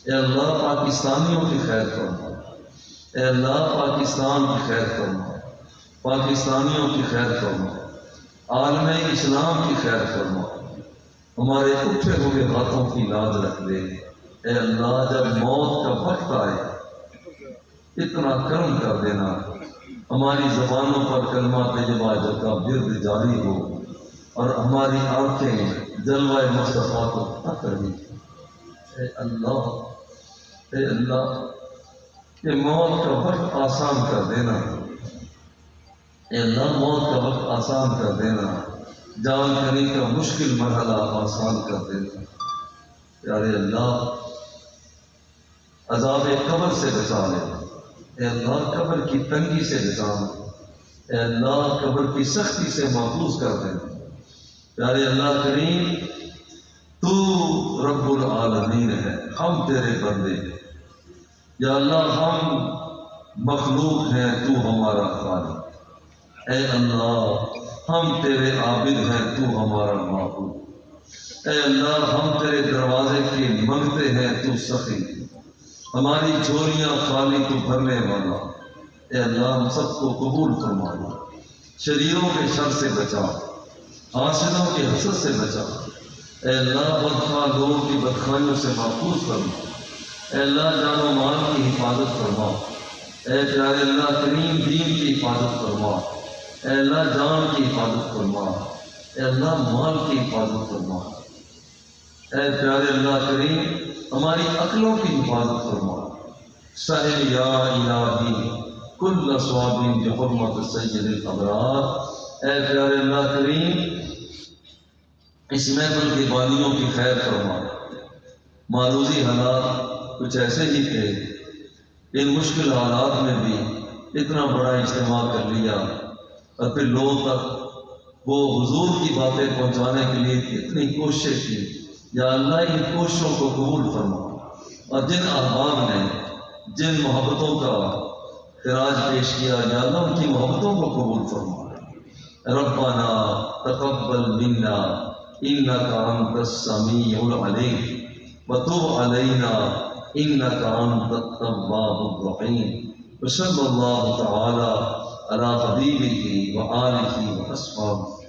اے اللہ پاکستانیوں کی خیر فرما اے اللہ پاکستان کی خیر فرما پاکستانیوں کی خیر فرما عالم اسلام کی خیر فرما ہمارے اٹھے ہوئے ہاتھوں کی لاج رکھ دے اے اللہ جب موت کا وقت آئے اتنا کرم کر دینا ہماری زبانوں پر کلمہ طیبہ کا ورد جاری ہو اور ہماری آنکھیں جلوہ مصطفیٰ کو تک رہی تھی۔ اے اللہ یہ موت کا وقت آسان کر دینا، اے اللہ موت کا وقت آسان کر دینا، جان کنی کا مشکل مرحلہ آسان کر دینا۔ پیارے اللہ عذاب قبر سے بچا لے، اے اللہ قبر کی تنگی سے بچا لے، اے اللہ قبر کی سختی سے محفوظ کر دے۔ پیارے اللہ کریم تو رب العالمین ہے، ہم تیرے بندے ہیں، یا اللہ ہم مخلوق ہیں، تو ہمارا خالق، اے اللہ ہم تیرے عابد ہیں، تو ہمارا معبود، اے اللہ ہم تیرے دروازے کے منگتے ہیں، تو سخی، ہماری جھولیاں خالی تو بھرنے والا، اے اللہ ہم سب کو قبول فرمانا، شریروں کے شر سے بچا، حاسدوں کی حسد سے بچا، اے اللہ بدخواہ لوگوں کی بدخوائیوں سے محفوظ فرما، اے اللہ جان و مال کی حفاظت فرما، اے پیارے اللہ کریم دین کی حفاظت فرما، اے اللہ جان کی حفاظت فرما، اے اللہ مال کی حفاظت فرما، اے پیارے اللہ کریم ہماری عقلوں کی حفاظت فرما، سہل یا الہی کل ثواب بحرمت سید الابرار، اے پیارے اللہ کریم اس محفل کے بانیوں کی خیر فرما۔ معروضی حالات کچھ ایسے ہی تھے، ان مشکل حالات میں بھی اتنا بڑا اجتماع کر لیا، اور پھر لوگوں تک وہ حضور کی باتیں پہنچانے کے لیے اتنی کوشش کی، یا اللہ ان کوششوں کو قبول فرما، اور جن احباب نے جن محبتوں کا خراج پیش کیا، یا اللہ ان کی محبتوں کو قبول فرما۔ ربنا تقبل منا انک انت السمیع العلیم وتب علینا انک انت التواب الرحیم، وصلی اللہ تعالی علی حبیبہ وآلہ وأصحابہ۔